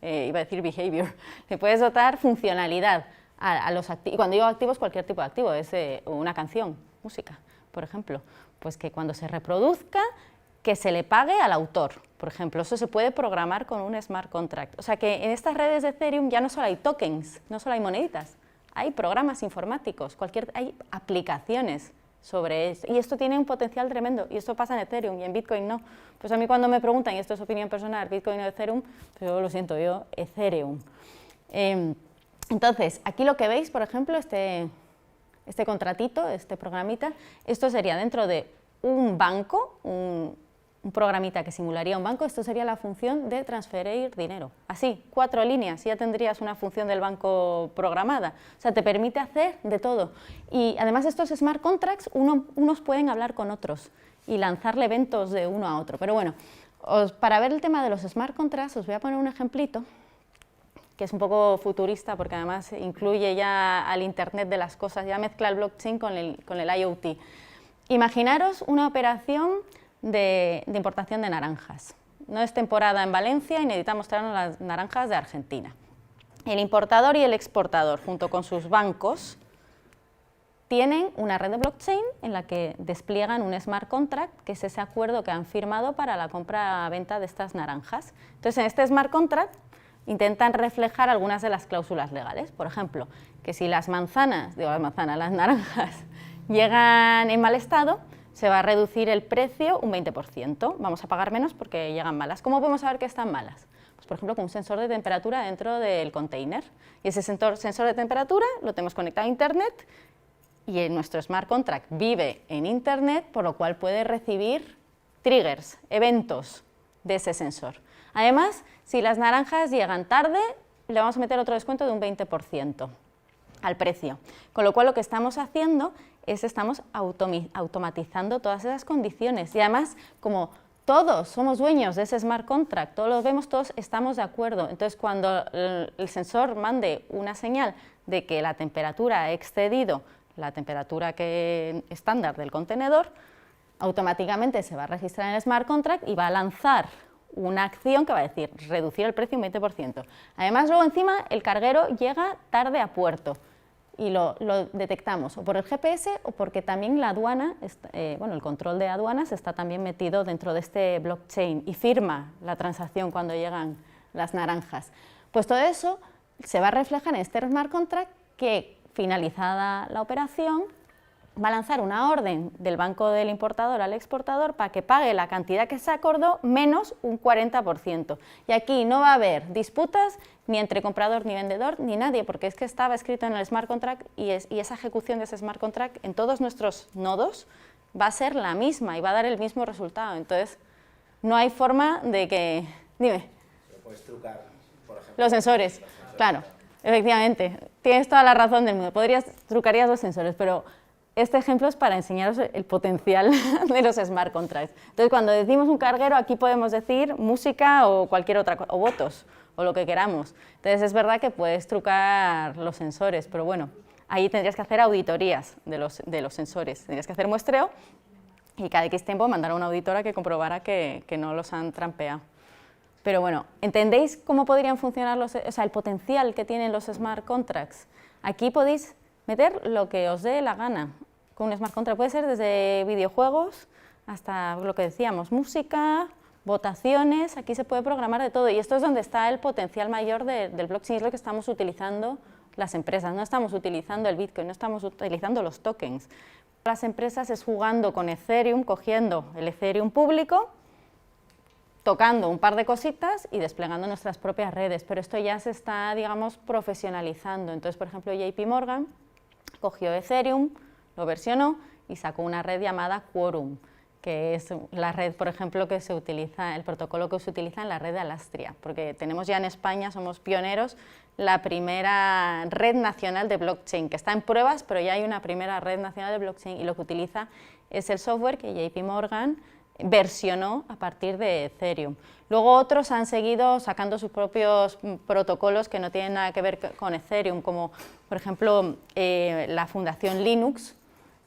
a decir behavior, le puedes dotar funcionalidad a los activos. Y cuando digo activos, cualquier tipo de activo, es una canción, música, por ejemplo, pues que cuando se reproduzca, que se le pague al autor, por ejemplo. Eso se puede programar con un smart contract. O sea que en estas redes de Ethereum ya no solo hay tokens, no solo hay moneditas, hay programas informáticos, hay aplicaciones sobre esto. Y esto tiene un potencial tremendo, y esto pasa en Ethereum y en Bitcoin no. Pues a mí cuando me preguntan, y esto es opinión personal, Bitcoin o Ethereum, pues yo lo siento, yo Ethereum. Entonces, aquí lo que veis, por ejemplo, este contratito, este programita, esto sería dentro de un banco, un programita que simularía un banco, esto sería la función de transferir dinero. Así, 4 líneas, ya tendrías una función del banco programada. O sea, te permite hacer de todo. Y además estos smart contracts, unos pueden hablar con otros y lanzarle eventos de uno a otro. Pero bueno, para ver el tema de los smart contracts, os voy a poner un ejemplito que es un poco futurista porque además incluye ya al Internet de las cosas, ya mezcla el blockchain con el IoT. Imaginaros una operación de importación de naranjas. No es temporada en Valencia y necesitamos traernos las naranjas de Argentina. El importador y el exportador, junto con sus bancos, tienen una red de blockchain en la que despliegan un smart contract, que es ese acuerdo que han firmado para la compra-venta de estas naranjas. Entonces, en este smart contract intentan reflejar algunas de las cláusulas legales. Por ejemplo, que si las naranjas llegan en mal estado, se va a reducir el precio un 20%. Vamos a pagar menos porque llegan malas. ¿Cómo podemos saber que están malas? Pues, por ejemplo, con un sensor de temperatura dentro del container. Y ese sensor de temperatura lo tenemos conectado a Internet y en nuestro smart contract vive en Internet, por lo cual puede recibir triggers, eventos de ese sensor. Además, si las naranjas llegan tarde, le vamos a meter otro descuento de un 20% al precio. Con lo cual, lo que estamos haciendo es estamos automatizando todas esas condiciones. Y además, como todos somos dueños de ese smart contract, todos lo vemos, todos estamos de acuerdo. Entonces, cuando el sensor mande una señal de que la temperatura ha excedido la temperatura estándar del contenedor, automáticamente se va a registrar en el smart contract y va a lanzar una acción que va a decir reducir el precio un 20%. Además, luego encima el carguero llega tarde a puerto y lo detectamos o por el GPS o porque también la aduana, el control de aduanas está también metido dentro de este blockchain y firma la transacción cuando llegan las naranjas. Pues todo eso se va a reflejar en este smart contract que, finalizada la operación, va a lanzar una orden del banco del importador al exportador para que pague la cantidad que se acordó menos un 40%. Y aquí no va a haber disputas ni entre comprador ni vendedor ni nadie, porque es que estaba escrito en el smart contract y esa ejecución de ese smart contract en todos nuestros nodos va a ser la misma y va a dar el mismo resultado. Entonces, no hay forma de que... Dime. Pero puedes trucar, por ejemplo. Los sensores, claro, efectivamente. Tienes toda la razón del mundo. Trucarías los sensores, pero este ejemplo es para enseñaros el potencial de los smart contracts. Entonces, cuando decimos un carguero, aquí podemos decir música o cualquier otra cosa, o votos, o lo que queramos. Entonces, es verdad que puedes trucar los sensores, pero bueno, ahí tendrías que hacer auditorías de los sensores. Tendrías que hacer muestreo y cada X tiempo mandar a una auditora que comprobara que no los han trampeado. Pero bueno, ¿entendéis cómo podrían funcionar el potencial que tienen los smart contracts? Aquí podéis meter lo que os dé la gana con un smart contract. Puede ser desde videojuegos hasta lo que decíamos, música, votaciones, aquí se puede programar de todo y esto es donde está el potencial mayor del blockchain, es lo que estamos utilizando las empresas, no estamos utilizando el Bitcoin, no estamos utilizando los tokens. Las empresas es jugando con Ethereum, cogiendo el Ethereum público, tocando un par de cositas y desplegando nuestras propias redes, pero esto ya se está, digamos, profesionalizando. Entonces, por ejemplo, JP Morgan cogió Ethereum, lo versionó y sacó una red llamada Quorum, que es la red, por ejemplo, que se utiliza, el protocolo que se utiliza en la red de Alastria, porque tenemos ya en España, somos pioneros, la primera red nacional de blockchain, que está en pruebas, pero ya hay una primera red nacional de blockchain y lo que utiliza es el software que JP Morgan versionó a partir de Ethereum. Luego otros han seguido sacando sus propios protocolos que no tienen nada que ver con Ethereum, como por ejemplo la Fundación Linux,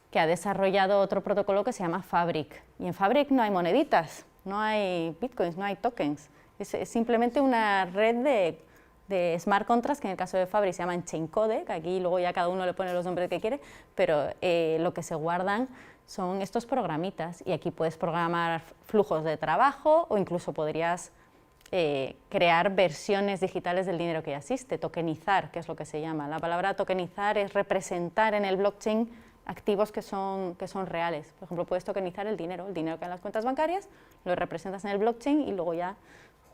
que ha desarrollado otro protocolo que se llama Fabric. Y en Fabric no hay moneditas, no hay bitcoins, no hay tokens. Es simplemente una red de smart contracts, que en el caso de Fabric se llaman chaincode, que aquí luego ya cada uno le pone los nombres que quiere, pero lo que se guardan son estos programitas y aquí puedes programar flujos de trabajo o incluso podrías crear versiones digitales del dinero que ya existe, tokenizar, que es lo que se llama. La palabra tokenizar es representar en el blockchain activos que son reales. Por ejemplo, puedes tokenizar el dinero que hay en las cuentas bancarias, lo representas en el blockchain y luego ya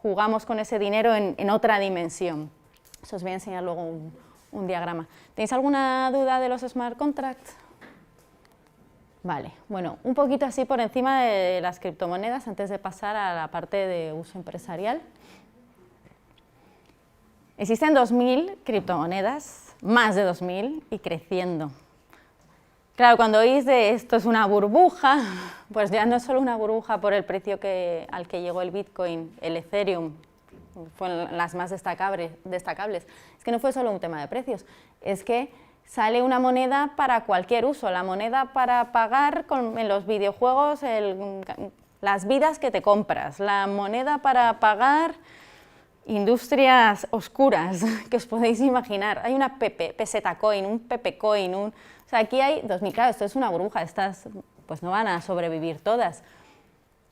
jugamos con ese dinero en otra dimensión. Eso os voy a enseñar luego un diagrama. ¿Tenéis alguna duda de los smart contracts? Vale, bueno, un poquito así por encima de las criptomonedas antes de pasar a la parte de uso empresarial. Existen 2.000 criptomonedas, más de 2.000 y creciendo. Claro, cuando oís de esto es una burbuja, pues ya no es solo una burbuja por el precio al que llegó el Bitcoin, el Ethereum, fueron las más destacables. Es que no fue solo un tema de precios, es que sale una moneda para cualquier uso, la moneda para pagar en los videojuegos las vidas que te compras, la moneda para pagar industrias oscuras que os podéis imaginar. Hay una peseta coin, un Pepe coin, o sea, aquí hay 2.000, claro, esto es una burbuja, estas pues no van a sobrevivir todas.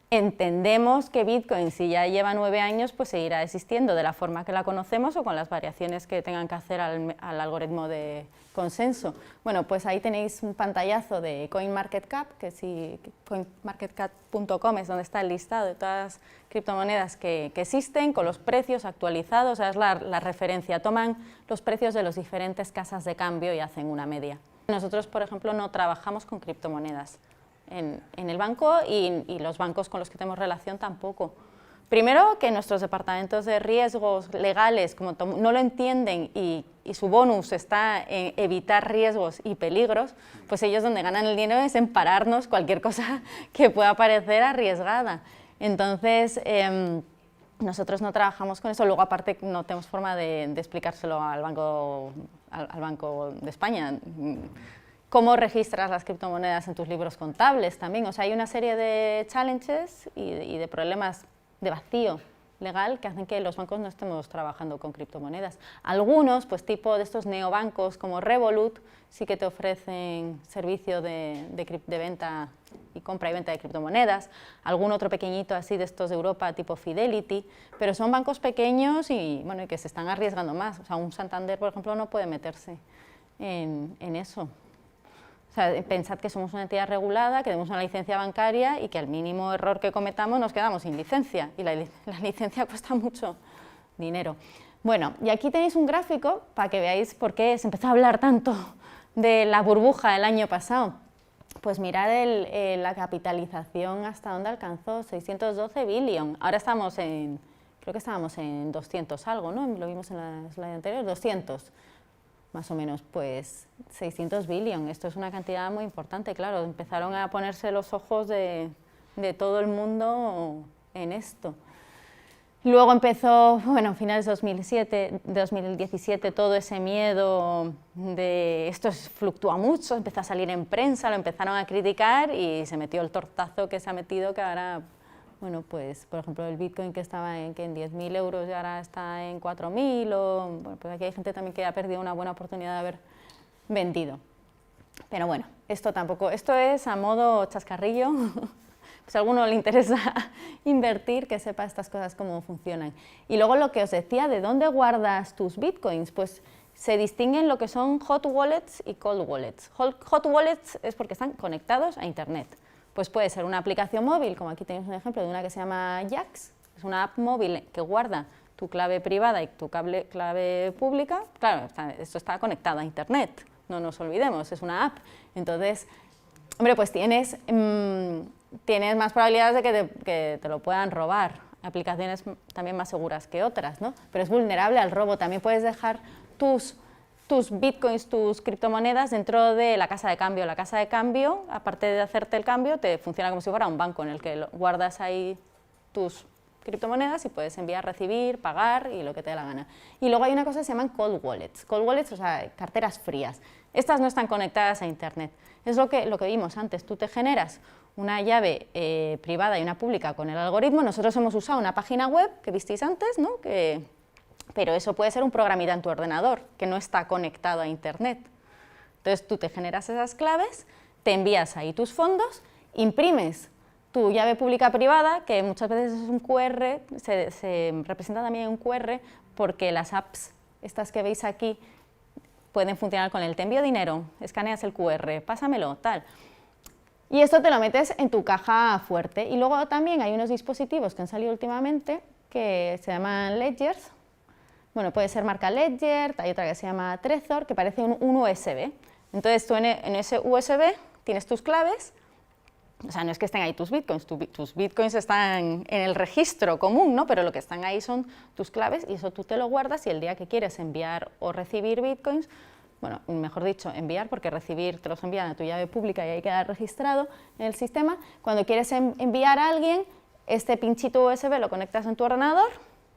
Entendemos que Bitcoin, si ya lleva 9 años, pues seguirá existiendo de la forma que la conocemos o con las variaciones que tengan que hacer al algoritmo de consenso. Bueno, pues ahí tenéis un pantallazo de CoinMarketCap, que si coinmarketcap.com es donde está el listado de todas las criptomonedas que existen, con los precios actualizados, o sea, es la referencia. Toman los precios de las diferentes casas de cambio y hacen una media. Nosotros, por ejemplo, no trabajamos con criptomonedas en el banco y los bancos con los que tenemos relación tampoco. Primero, que nuestros departamentos de riesgos legales, como no lo entienden y su bonus está en evitar riesgos y peligros, pues ellos donde ganan el dinero es en pararnos cualquier cosa que pueda parecer arriesgada. Entonces, nosotros no trabajamos con eso. Luego, aparte, no tenemos forma de explicárselo al Banco de España. ¿Cómo registras las criptomonedas en tus libros contables también? O sea, hay una serie de challenges y de problemas de vacío legal que hacen que los bancos no estemos trabajando con criptomonedas. Algunos, pues tipo de estos neobancos como Revolut, sí que te ofrecen servicio de venta y compra y venta de criptomonedas. Algún otro pequeñito así de estos de Europa, tipo Fidelity, pero son bancos pequeños y, bueno, y que se están arriesgando más. O sea, un Santander, por ejemplo, no puede meterse en eso. O sea, pensad que somos una entidad regulada, que tenemos una licencia bancaria y que al mínimo error que cometamos nos quedamos sin licencia y la licencia cuesta mucho dinero. Bueno, y aquí tenéis un gráfico para que veáis por qué se empezó a hablar tanto de la burbuja el año pasado. Pues mirad la capitalización hasta dónde alcanzó, 612 billion. Ahora estamos creo que estábamos en 200 algo, ¿no? Lo vimos en la slide anterior, 200. Más o menos, pues 600 billion, esto es una cantidad muy importante, claro, empezaron a ponerse los ojos de todo el mundo en esto. Luego empezó, bueno, a finales de 2017, todo ese miedo de esto fluctúa mucho, empezó a salir en prensa, lo empezaron a criticar y se metió el tortazo que se ha metido, que ahora, bueno, pues, por ejemplo, el Bitcoin que estaba en 10.000 euros y ahora está en 4.000, o, bueno, pues aquí hay gente también que ha perdido una buena oportunidad de haber vendido. Pero bueno, esto es a modo chascarrillo, pues a alguno le interesa invertir, que sepa estas cosas cómo funcionan. Y luego lo que os decía, ¿de dónde guardas tus Bitcoins? Pues se distinguen lo que son hot wallets y cold wallets. Hot wallets es porque están conectados a Internet. Pues puede ser una aplicación móvil, como aquí tenéis un ejemplo de una que se llama Jaxx, es una app móvil que guarda tu clave privada y tu clave pública. Claro, esto está conectado a Internet, no nos olvidemos, es una app. Entonces, hombre, pues tienes más probabilidades de que te lo puedan robar. Aplicaciones también más seguras que otras, ¿no? Pero es vulnerable al robo. También puedes dejar tus bitcoins, tus criptomonedas dentro de la casa de cambio. La casa de cambio, aparte de hacerte el cambio, te funciona como si fuera un banco en el que guardas ahí tus criptomonedas y puedes enviar, recibir, pagar y lo que te dé la gana. Y luego hay una cosa que se llaman cold wallets. Cold wallets, o sea, carteras frías. Estas no están conectadas a Internet. Es lo que vimos antes. Tú te generas una llave privada y una pública con el algoritmo. Nosotros hemos usado una página web que visteis antes, ¿no? Pero eso puede ser un programita en tu ordenador que no está conectado a Internet. Entonces tú te generas esas claves, te envías ahí tus fondos, imprimes tu llave pública privada, que muchas veces es un QR, se representa también un QR porque las apps, estas que veis aquí, pueden funcionar con el te envío dinero, escaneas el QR, pásamelo, tal. Y esto te lo metes en tu caja fuerte. Y luego también hay unos dispositivos que han salido últimamente que se llaman ledgers, Bueno, puede ser marca Ledger, hay otra que se llama Trezor, que parece un USB. Entonces tú en ese USB tienes tus claves, o sea, no es que estén ahí tus bitcoins, tus bitcoins están en el registro común, ¿no? Pero lo que están ahí son tus claves y eso tú te lo guardas y el día que quieres enviar o recibir bitcoins, bueno, mejor dicho, enviar, porque recibir te los envían a tu llave pública y ahí queda registrado en el sistema. Cuando quieres enviar a alguien, este pinchito USB lo conectas en tu ordenador,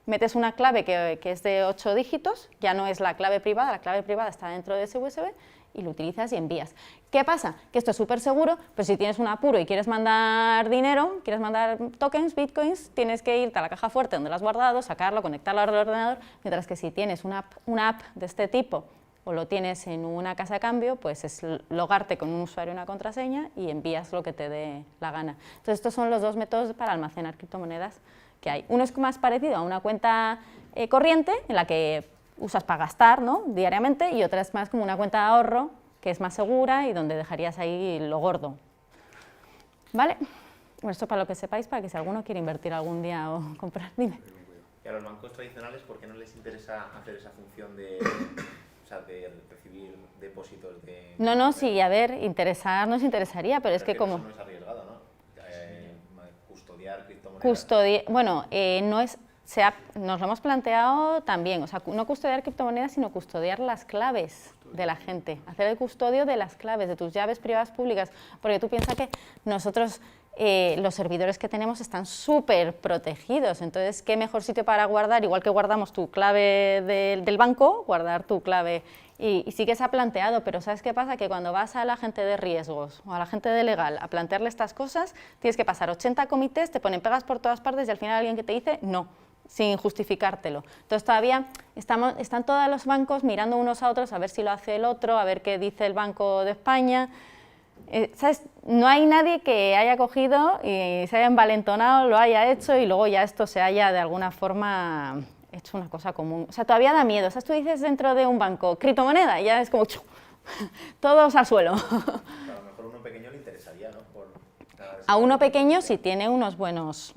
metes una clave que es de 8 dígitos, ya no es la clave privada está dentro de ese USB, y lo utilizas y envías. ¿Qué pasa? Que esto es súper seguro, pero si tienes un apuro y quieres mandar dinero, quieres mandar tokens, bitcoins, tienes que irte a la caja fuerte donde lo has guardado, sacarlo, conectarlo al ordenador, mientras que si tienes una app de este tipo o lo tienes en una casa de cambio, pues es logarte con un usuario y una contraseña y envías lo que te dé la gana. Entonces estos son los dos métodos para almacenar criptomonedas que hay. Uno es más parecido a una cuenta corriente en la que usas para gastar, ¿no?, diariamente, y otra es más como una cuenta de ahorro que es más segura y donde dejarías ahí lo gordo. ¿Vale? Bueno, esto para lo que sepáis, para que si alguno quiere invertir algún día o comprar, dime. Y a los bancos tradicionales, ¿por qué no les interesa hacer esa función de, o sea, de recibir depósitos de... No, sí, a ver, nos interesaría, pero es que como... Eso no es arriesgado, ¿no? Custodiar criptomonedas. Bueno, no es... nos lo hemos planteado también, o sea, no custodiar criptomonedas, sino custodiar las claves de la gente, hacer el custodio de las claves, de tus llaves privadas públicas, porque tú piensas que nosotros, los servidores que tenemos están súper protegidos, entonces, ¿qué mejor sitio para guardar? Igual que guardamos tu clave del banco, guardar tu clave, y sí que se ha planteado, pero ¿sabes qué pasa? Que cuando vas a la gente de riesgos o a la gente de legal a plantearle estas cosas, tienes que pasar 80 comités, te ponen pegas por todas partes y al final alguien que te dice no, sin justificártelo. Entonces todavía están todos los bancos mirando unos a otros a ver si lo hace el otro, a ver qué dice el Banco de España. ¿Sabes? No hay nadie que haya cogido y se haya envalentonado, lo haya hecho y luego ya esto se haya de alguna forma hecho una cosa común. O sea, todavía da miedo. O sea, tú dices dentro de un banco, criptomoneda, y ya es como todos al suelo. A lo mejor uno pequeño le interesaría, ¿no? A uno pequeño, si tiene unos buenos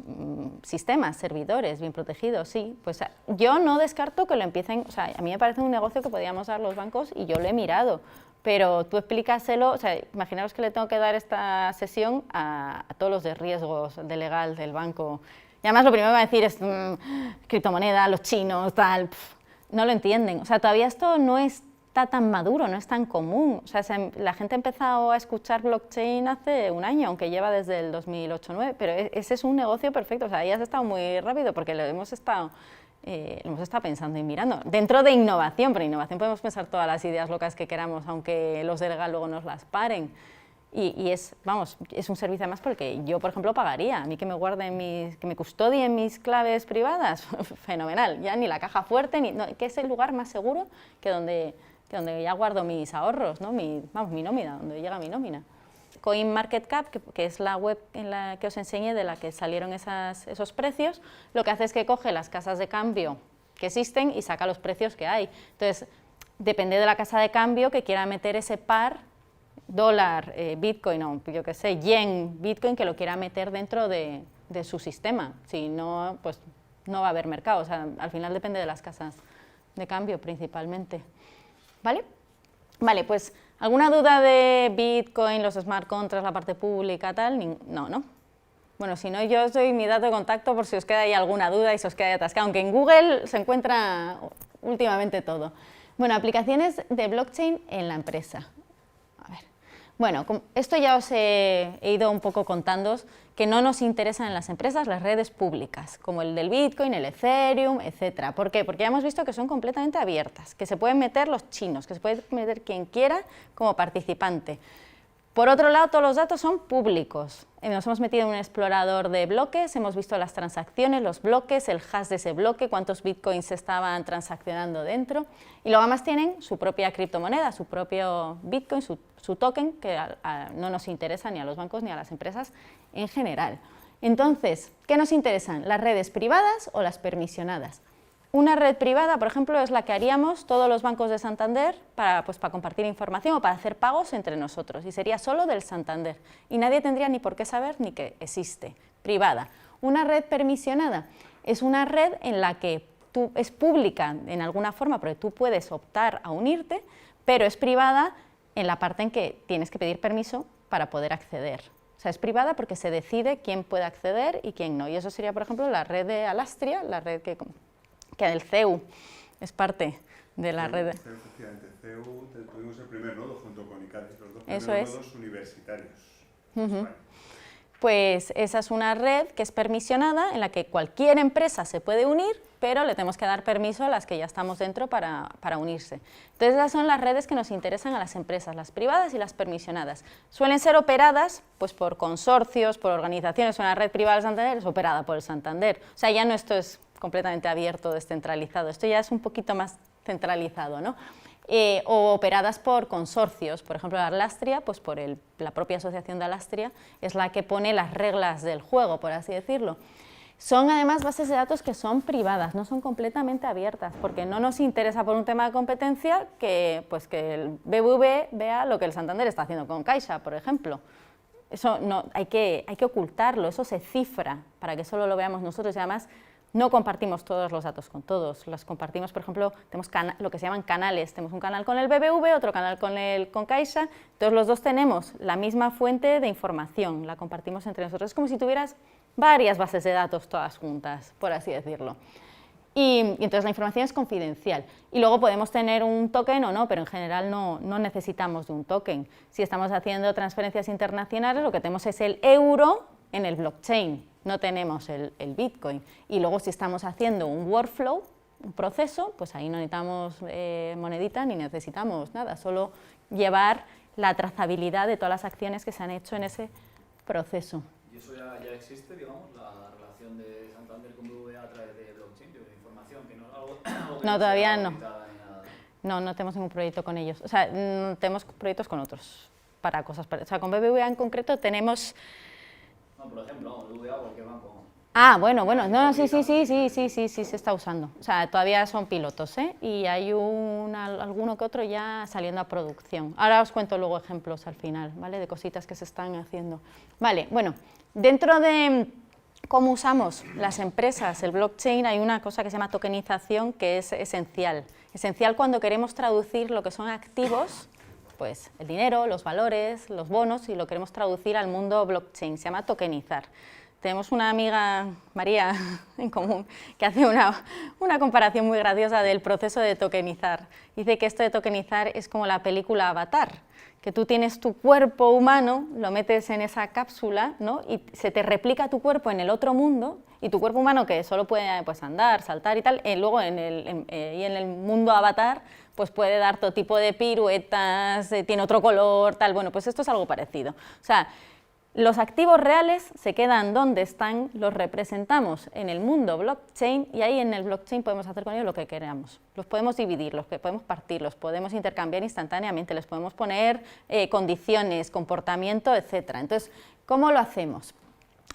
sistemas, servidores, bien protegidos, sí. Pues yo no descarto que lo empiecen, o sea, a mí me parece un negocio que podríamos dar los bancos y yo lo he mirado, pero tú explícaselo, o sea, imaginaos que le tengo que dar esta sesión a todos los de riesgos, de legal, del banco, y además lo primero que va a decir es criptomoneda, los chinos, tal, no lo entienden, o sea, todavía esto no está tan maduro, no es tan común. O sea, la gente ha empezado a escuchar blockchain hace un año, aunque lleva desde el 2008-2009, pero ese es un negocio perfecto. O sea, ahí has estado muy rápido porque lo hemos estado pensando y mirando. Dentro de innovación, pero innovación podemos pensar todas las ideas locas que queramos, aunque los de legal luego nos las paren. Y es un servicio además por el que yo, por ejemplo, pagaría. A mí que me guarden que me custodien mis claves privadas, fenomenal. Ya ni la caja fuerte, que es el lugar más seguro que donde ya guardo mis ahorros, ¿no? mi nómina, donde llega mi nómina. CoinMarketCap, que es la web en la que os enseñé, de la que salieron esos precios, lo que hace es que coge las casas de cambio que existen y saca los precios que hay. Entonces, depende de la casa de cambio que quiera meter ese par, dólar, Bitcoin, o yo qué sé, yen, Bitcoin, que lo quiera meter dentro de su sistema. Si no, pues no va a haber mercado. O sea, al final depende de las casas de cambio principalmente. ¿Vale? Vale, pues, ¿alguna duda de Bitcoin, los smart contracts, la parte pública, tal? No. Bueno, si no, yo os doy mi dato de contacto por si os queda ahí alguna duda y se os queda ahí atascado, aunque en Google se encuentra últimamente todo. Bueno, aplicaciones de blockchain en la empresa. A ver. Bueno, esto ya os he ido un poco contándoos que no nos interesan en las empresas las redes públicas, como el del Bitcoin, el Ethereum, etc. ¿Por qué? Porque ya hemos visto que son completamente abiertas, que se pueden meter los chinos, que se puede meter quien quiera como participante. Por otro lado, todos los datos son públicos. Nos hemos metido en un explorador de bloques, hemos visto las transacciones, los bloques, el hash de ese bloque, cuántos bitcoins se estaban transaccionando dentro. Y luego además tienen su propia criptomoneda, su propio bitcoin, su token, que no nos interesa ni a los bancos ni a las empresas en general. Entonces, ¿qué nos interesan? ¿Las redes privadas o las permisionadas? Una red privada, por ejemplo, es la que haríamos todos los bancos de Santander para compartir información o para hacer pagos entre nosotros, y sería solo del Santander, y nadie tendría ni por qué saber ni que existe, privada. Una red permisionada es una red en la que es pública en alguna forma, porque tú puedes optar a unirte, pero es privada en la parte en que tienes que pedir permiso para poder acceder. O sea, es privada porque se decide quién puede acceder y quién no. Y eso sería, por ejemplo, la red de Alastria, la red que el CEU es parte de la red. Efectivamente, CEU tuvimos el primer nodo junto con ICADE, los dos Eso primeros es. nodos universitarios. Pues esa es una red que es permisionada, en la que cualquier empresa se puede unir, pero le tenemos que dar permiso a las que ya estamos dentro para unirse. Entonces esas son las redes que nos interesan a las empresas, las privadas y las permisionadas. Suelen ser operadas pues, por consorcios, por organizaciones. Una red privada del Santander es operada por el Santander. O sea, ya no esto es completamente abierto, descentralizado, esto ya es un poquito más centralizado, ¿no? O operadas por consorcios, por ejemplo, la Alastria, pues por la propia asociación de Alastria, es la que pone las reglas del juego, por así decirlo. Son además bases de datos que son privadas, no son completamente abiertas, porque no nos interesa por un tema de competencia que el BBV vea lo que el Santander está haciendo con Caixa, por ejemplo. Eso no, hay que ocultarlo, eso se cifra para que solo lo veamos nosotros y además no compartimos todos los datos con todos, los compartimos, por ejemplo, tenemos lo que se llaman canales, tenemos un canal con el BBV, otro canal con Caixa, entonces los dos tenemos la misma fuente de información, la compartimos entre nosotros, es como si tuvieras varias bases de datos todas juntas, por así decirlo. Y entonces la información es confidencial. Y luego podemos tener un token o no, pero en general no necesitamos de un token. Si estamos haciendo transferencias internacionales, lo que tenemos es el euro en el blockchain, no tenemos el Bitcoin. Y luego si estamos haciendo un workflow, un proceso, pues ahí no necesitamos monedita ni necesitamos nada, solo llevar la trazabilidad de todas las acciones que se han hecho en ese proceso. ¿Y eso ya existe, digamos, la relación de Santander con BBVA a través de blockchain, de información? Que no, algo que No, todavía no. No tenemos ningún proyecto con ellos. O sea, tenemos proyectos con otros para cosas. O sea, con BBVA en concreto tenemos... No, por ejemplo, BBVA o cualquier banco. Ah, bueno, no, sí, se está usando. O sea, todavía son pilotos, ¿eh? Y hay alguno que otro ya saliendo a producción. Ahora os cuento luego ejemplos al final, ¿vale? De cositas que se están haciendo. Vale, bueno, dentro de cómo usamos las empresas el blockchain hay una cosa que se llama tokenización que es esencial. Esencial cuando queremos traducir lo que son activos, pues el dinero, los valores, los bonos, y lo queremos traducir al mundo blockchain, se llama tokenizar. Tenemos una amiga, María, en común, que hace una comparación muy graciosa del proceso de tokenizar. Dice que esto de tokenizar es como la película Avatar, que tú tienes tu cuerpo humano, lo metes en esa cápsula, ¿no? Y se te replica tu cuerpo en el otro mundo, y tu cuerpo humano, que solo puede pues, andar, saltar y tal, luego en el mundo Avatar, pues puede dar todo tipo de piruetas, tiene otro color, tal. Bueno, pues esto es algo parecido. O sea, los activos reales se quedan donde están, los representamos en el mundo blockchain y ahí en el blockchain podemos hacer con ellos lo que queramos. Los podemos dividir, los podemos partir, los podemos intercambiar instantáneamente, les podemos poner condiciones, comportamiento, etc. Entonces, ¿cómo lo hacemos?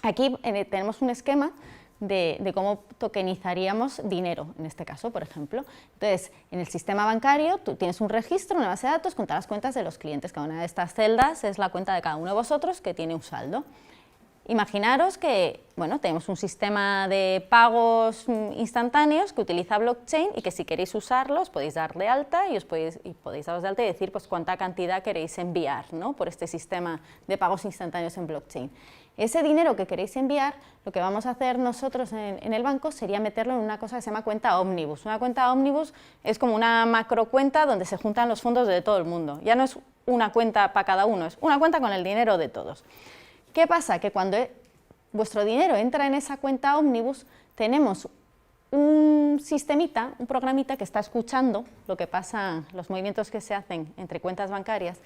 Aquí tenemos un esquema de cómo tokenizaríamos dinero, en este caso, por ejemplo. Entonces, en el sistema bancario tú tienes un registro, una base de datos con todas las cuentas de los clientes. Cada una de estas celdas es la cuenta de cada uno de vosotros que tiene un saldo. Imaginaros que tenemos un sistema de pagos instantáneos que utiliza blockchain y que si queréis usarlos podéis dar de alta y podéis daros de alta y decir pues, cuánta cantidad queréis enviar, ¿no? Por este sistema de pagos instantáneos en blockchain. Ese dinero que queréis enviar, lo que vamos a hacer nosotros en el banco sería meterlo en una cosa que se llama cuenta ómnibus. Una cuenta ómnibus es como una macrocuenta donde se juntan los fondos de todo el mundo. Ya no es una cuenta para cada uno, es una cuenta con el dinero de todos. ¿Qué pasa? Que cuando vuestro dinero entra en esa cuenta ómnibus, tenemos un sistemita, un programita que está escuchando lo que pasa, los movimientos que se hacen entre cuentas bancarias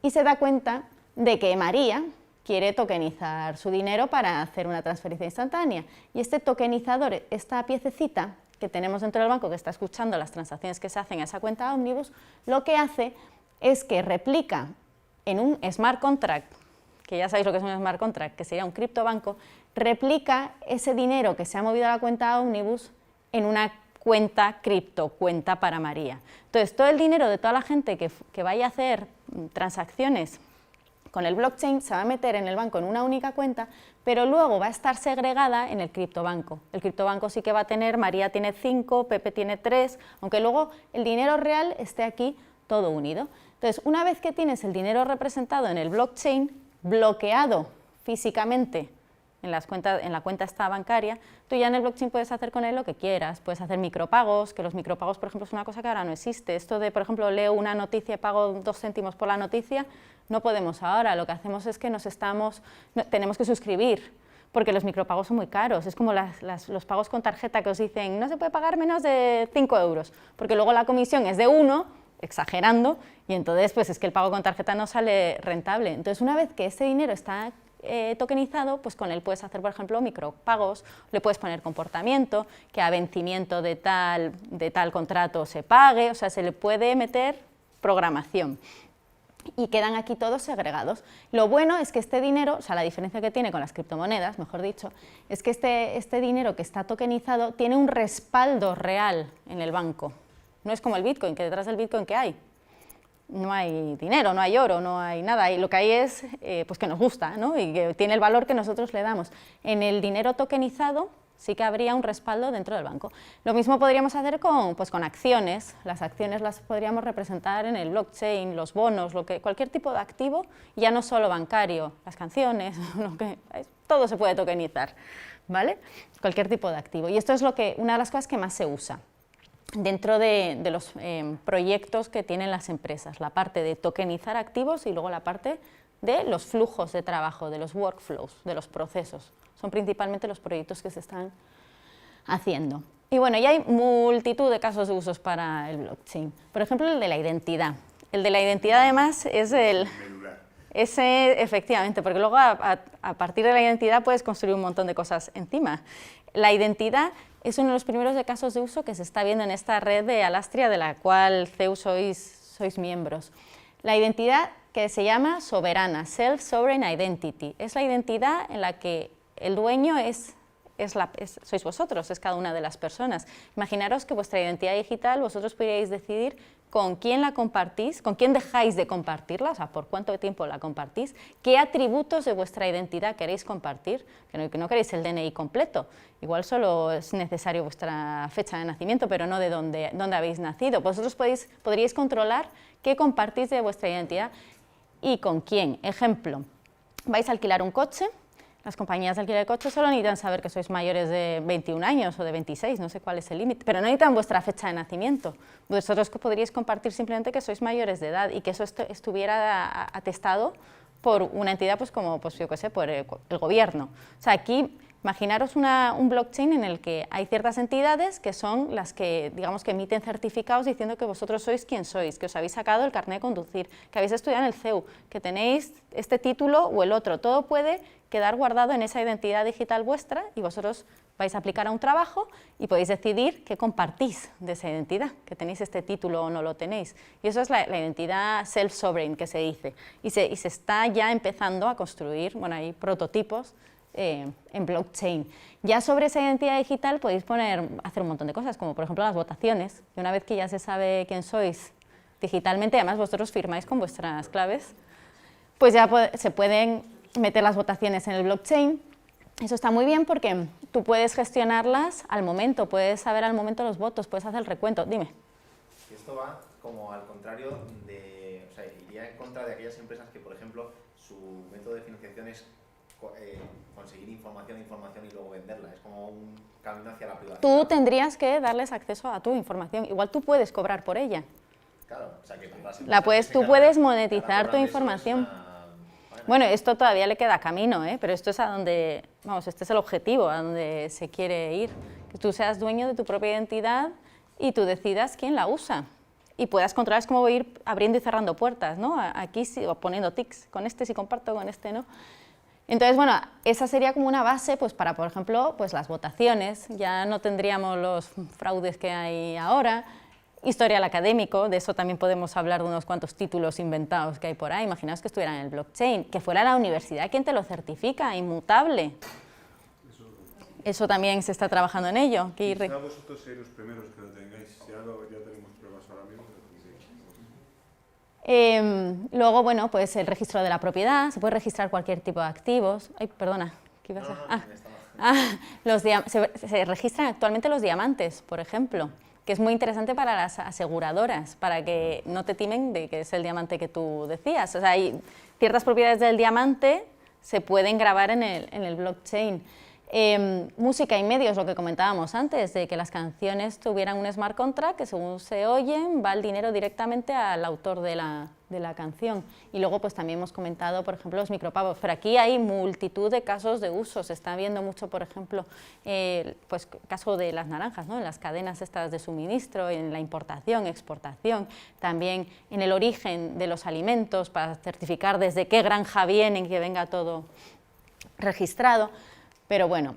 y se da cuenta de que María quiere tokenizar su dinero para hacer una transferencia instantánea. Y este tokenizador, esta piececita que tenemos dentro del banco que está escuchando las transacciones que se hacen a esa cuenta ómnibus, lo que hace es que replica en un smart contract, que ya sabéis lo que es un smart contract, que sería un criptobanco, replica ese dinero que se ha movido a la cuenta ómnibus en una cuenta cripto, cuenta para María. Entonces, todo el dinero de toda la gente que vaya a hacer transacciones con el blockchain se va a meter en el banco en una única cuenta, pero luego va a estar segregada en el criptobanco. El criptobanco sí que va a tener, María tiene 5, Pepe tiene 3, aunque luego el dinero real esté aquí todo unido. Entonces, una vez que tienes el dinero representado en el blockchain, bloqueado físicamente en la cuenta esta bancaria, tú ya en el blockchain puedes hacer con él lo que quieras, puedes hacer micropagos, que los micropagos, por ejemplo, es una cosa que ahora no existe. Esto de, por ejemplo, leo una noticia y pago 2 céntimos por la noticia, no podemos ahora. Lo que hacemos es que tenemos que suscribir, porque los micropagos son muy caros. Es como los pagos con tarjeta que os dicen, no se puede pagar menos de 5 euros, porque luego la comisión es de 1, exagerando, y entonces pues es que el pago con tarjeta no sale rentable. Entonces, una vez que ese dinero está tokenizado, pues con él puedes hacer, por ejemplo, micropagos, le puedes poner comportamiento, que a vencimiento de tal contrato se pague, o sea, se le puede meter programación. Y quedan aquí todos segregados. Lo bueno es que este dinero, o sea, la diferencia que tiene con las criptomonedas, mejor dicho, es que este dinero que está tokenizado tiene un respaldo real en el banco. No es como el Bitcoin, que detrás del Bitcoin, ¿qué hay? No hay dinero, no hay oro, no hay nada, y lo que hay es pues que nos gusta, ¿no? Y que tiene el valor que nosotros le damos. En el dinero tokenizado sí que habría un respaldo dentro del banco. Lo mismo podríamos hacer con acciones. Las acciones las podríamos representar en el blockchain, los bonos, cualquier tipo de activo, ya no solo bancario, las canciones, todo se puede tokenizar, ¿vale? Cualquier tipo de activo. Y esto es una de las cosas que más se usa dentro de los proyectos que tienen las empresas, la parte de tokenizar activos y luego la parte de los flujos de trabajo, de los workflows, de los procesos. Son principalmente los proyectos que se están haciendo. Y bueno, ya hay multitud de casos de usos para el blockchain. Por ejemplo, el de la identidad. El de la identidad, además, es efectivamente, porque luego a partir de la identidad puedes construir un montón de cosas encima. La identidad es uno de los primeros casos de uso que se está viendo en esta red de Alastria, de la cual CEU sois miembros. La identidad que se llama soberana, Self-Sovereign Identity, es la identidad en la que el dueño sois vosotros, es cada una de las personas. Imaginaros que vuestra identidad digital vosotros podríais decidir con quién la compartís, con quién dejáis de compartirla, o sea, por cuánto tiempo la compartís, qué atributos de vuestra identidad queréis compartir, que no queréis el DNI completo, igual solo es necesario vuestra fecha de nacimiento, pero no de dónde habéis nacido. Vosotros podríais controlar qué compartís de vuestra identidad y con quién. Ejemplo, vais a alquilar un coche. Las compañías de alquiler de coches solo necesitan saber que sois mayores de 21 años o de 26, no sé cuál es el límite, pero no necesitan vuestra fecha de nacimiento. Vosotros podríais compartir simplemente que sois mayores de edad y que eso estuviera atestado por una entidad, pues como, pues yo qué sé, por el gobierno. O sea, aquí imaginaros un blockchain en el que hay ciertas entidades que son las que, digamos, que emiten certificados diciendo que vosotros sois quien sois, que os habéis sacado el carnet de conducir, que habéis estudiado en el CEU, que tenéis este título o el otro. Todo puede quedar guardado en esa identidad digital vuestra y vosotros vais a aplicar a un trabajo y podéis decidir qué compartís de esa identidad, que tenéis este título o no lo tenéis. Y eso es la identidad self-sovereign que se dice. Y se está ya empezando a construir, bueno, hay prototipos en blockchain. Ya sobre esa identidad digital podéis hacer un montón de cosas, como por ejemplo las votaciones. Y una vez que ya se sabe quién sois digitalmente, además vosotros firmáis con vuestras claves, pues ya se pueden meter las votaciones en el blockchain. Eso está muy bien porque tú puedes gestionarlas al momento, puedes saber al momento los votos, puedes hacer el recuento. Dime. Y esto va como al contrario o sea, iría en contra de aquellas empresas que, por ejemplo, su método de financiación es conseguir información y luego venderla. Es como un camino hacia la privacidad. Tú tendrías que darles acceso a tu información. Igual tú puedes cobrar por ella. Claro, o sea que tú puedes monetizar tu información. Bueno, esto todavía le queda camino, pero esto es este es el objetivo, a donde se quiere ir. Que tú seas dueño de tu propia identidad y tú decidas quién la usa. Y puedas controlar, es como ir abriendo y cerrando puertas, ¿no? Aquí sí, o poniendo tics, con este sí comparto, con este no. Entonces, bueno, esa sería como una base pues, para, por ejemplo, pues, las votaciones. Ya no tendríamos los fraudes que hay ahora. Historial académico, de eso también podemos hablar de unos cuantos títulos inventados que hay por ahí. Imaginaos que estuviera en el blockchain, que fuera la universidad quien te lo certifica, inmutable. Eso también se está trabajando en ello. Quizá vosotros sois los primeros que lo tengáis, ya tenemos pruebas ahora mismo. Luego, bueno, pues el registro de la propiedad, se puede registrar cualquier tipo de activos. Ay, perdona, ¿qué ibas a...? Se registran actualmente los diamantes, por ejemplo, que es muy interesante para las aseguradoras, para que no te timen de que es el diamante que tú decías. O sea, hay ciertas propiedades del diamante se pueden grabar en el blockchain. Música y medios, lo que comentábamos antes, de que las canciones tuvieran un smart contract que según se oyen va el dinero directamente al autor de la canción. Y luego pues también hemos comentado, por ejemplo, los micropagos, pero aquí hay multitud de casos de uso. Se está viendo mucho, por ejemplo, pues caso de las naranjas, ¿no? En las cadenas estas de suministro, en la importación, exportación, también en el origen de los alimentos para certificar desde qué granja vienen, que venga todo registrado. Pero bueno,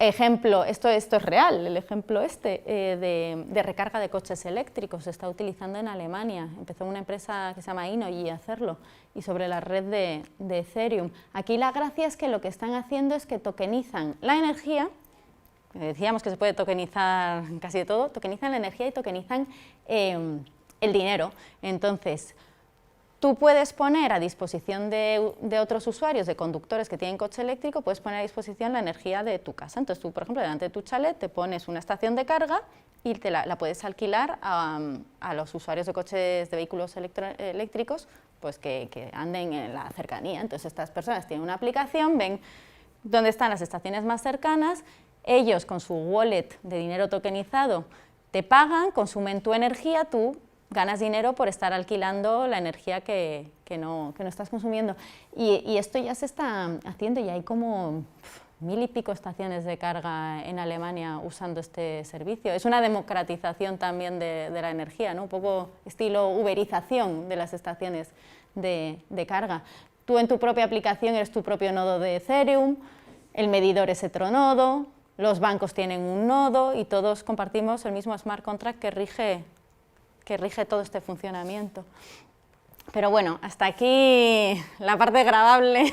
ejemplo, esto es real, el ejemplo de recarga de coches eléctricos se está utilizando en Alemania. Empezó una empresa que se llama Innogy a hacerlo, y sobre la red de Ethereum. Aquí la gracia es que lo que están haciendo es que tokenizan la energía, decíamos que se puede tokenizar casi de todo, tokenizan la energía y tokenizan el dinero. Entonces, tú puedes poner a disposición de otros usuarios, de conductores que tienen coche eléctrico, puedes poner a disposición la energía de tu casa. Entonces tú, por ejemplo, delante de tu chalet te pones una estación de carga y la puedes alquilar a los usuarios de coches, de vehículos eléctricos, pues que anden en la cercanía. Entonces estas personas tienen una aplicación, ven dónde están las estaciones más cercanas, ellos con su wallet de dinero tokenizado te pagan, consumen tu energía, tú ganas dinero por estar alquilando la energía que no estás consumiendo. Y esto ya se está haciendo, y hay como 1000 y pico estaciones de carga en Alemania usando este servicio. Es una democratización también de la energía, ¿no? Un poco estilo uberización de las estaciones de carga. Tú en tu propia aplicación eres tu propio nodo de Ethereum, el medidor es otro nodo, los bancos tienen un nodo y todos compartimos el mismo smart contract que rige todo este funcionamiento. Pero bueno, hasta aquí la parte agradable.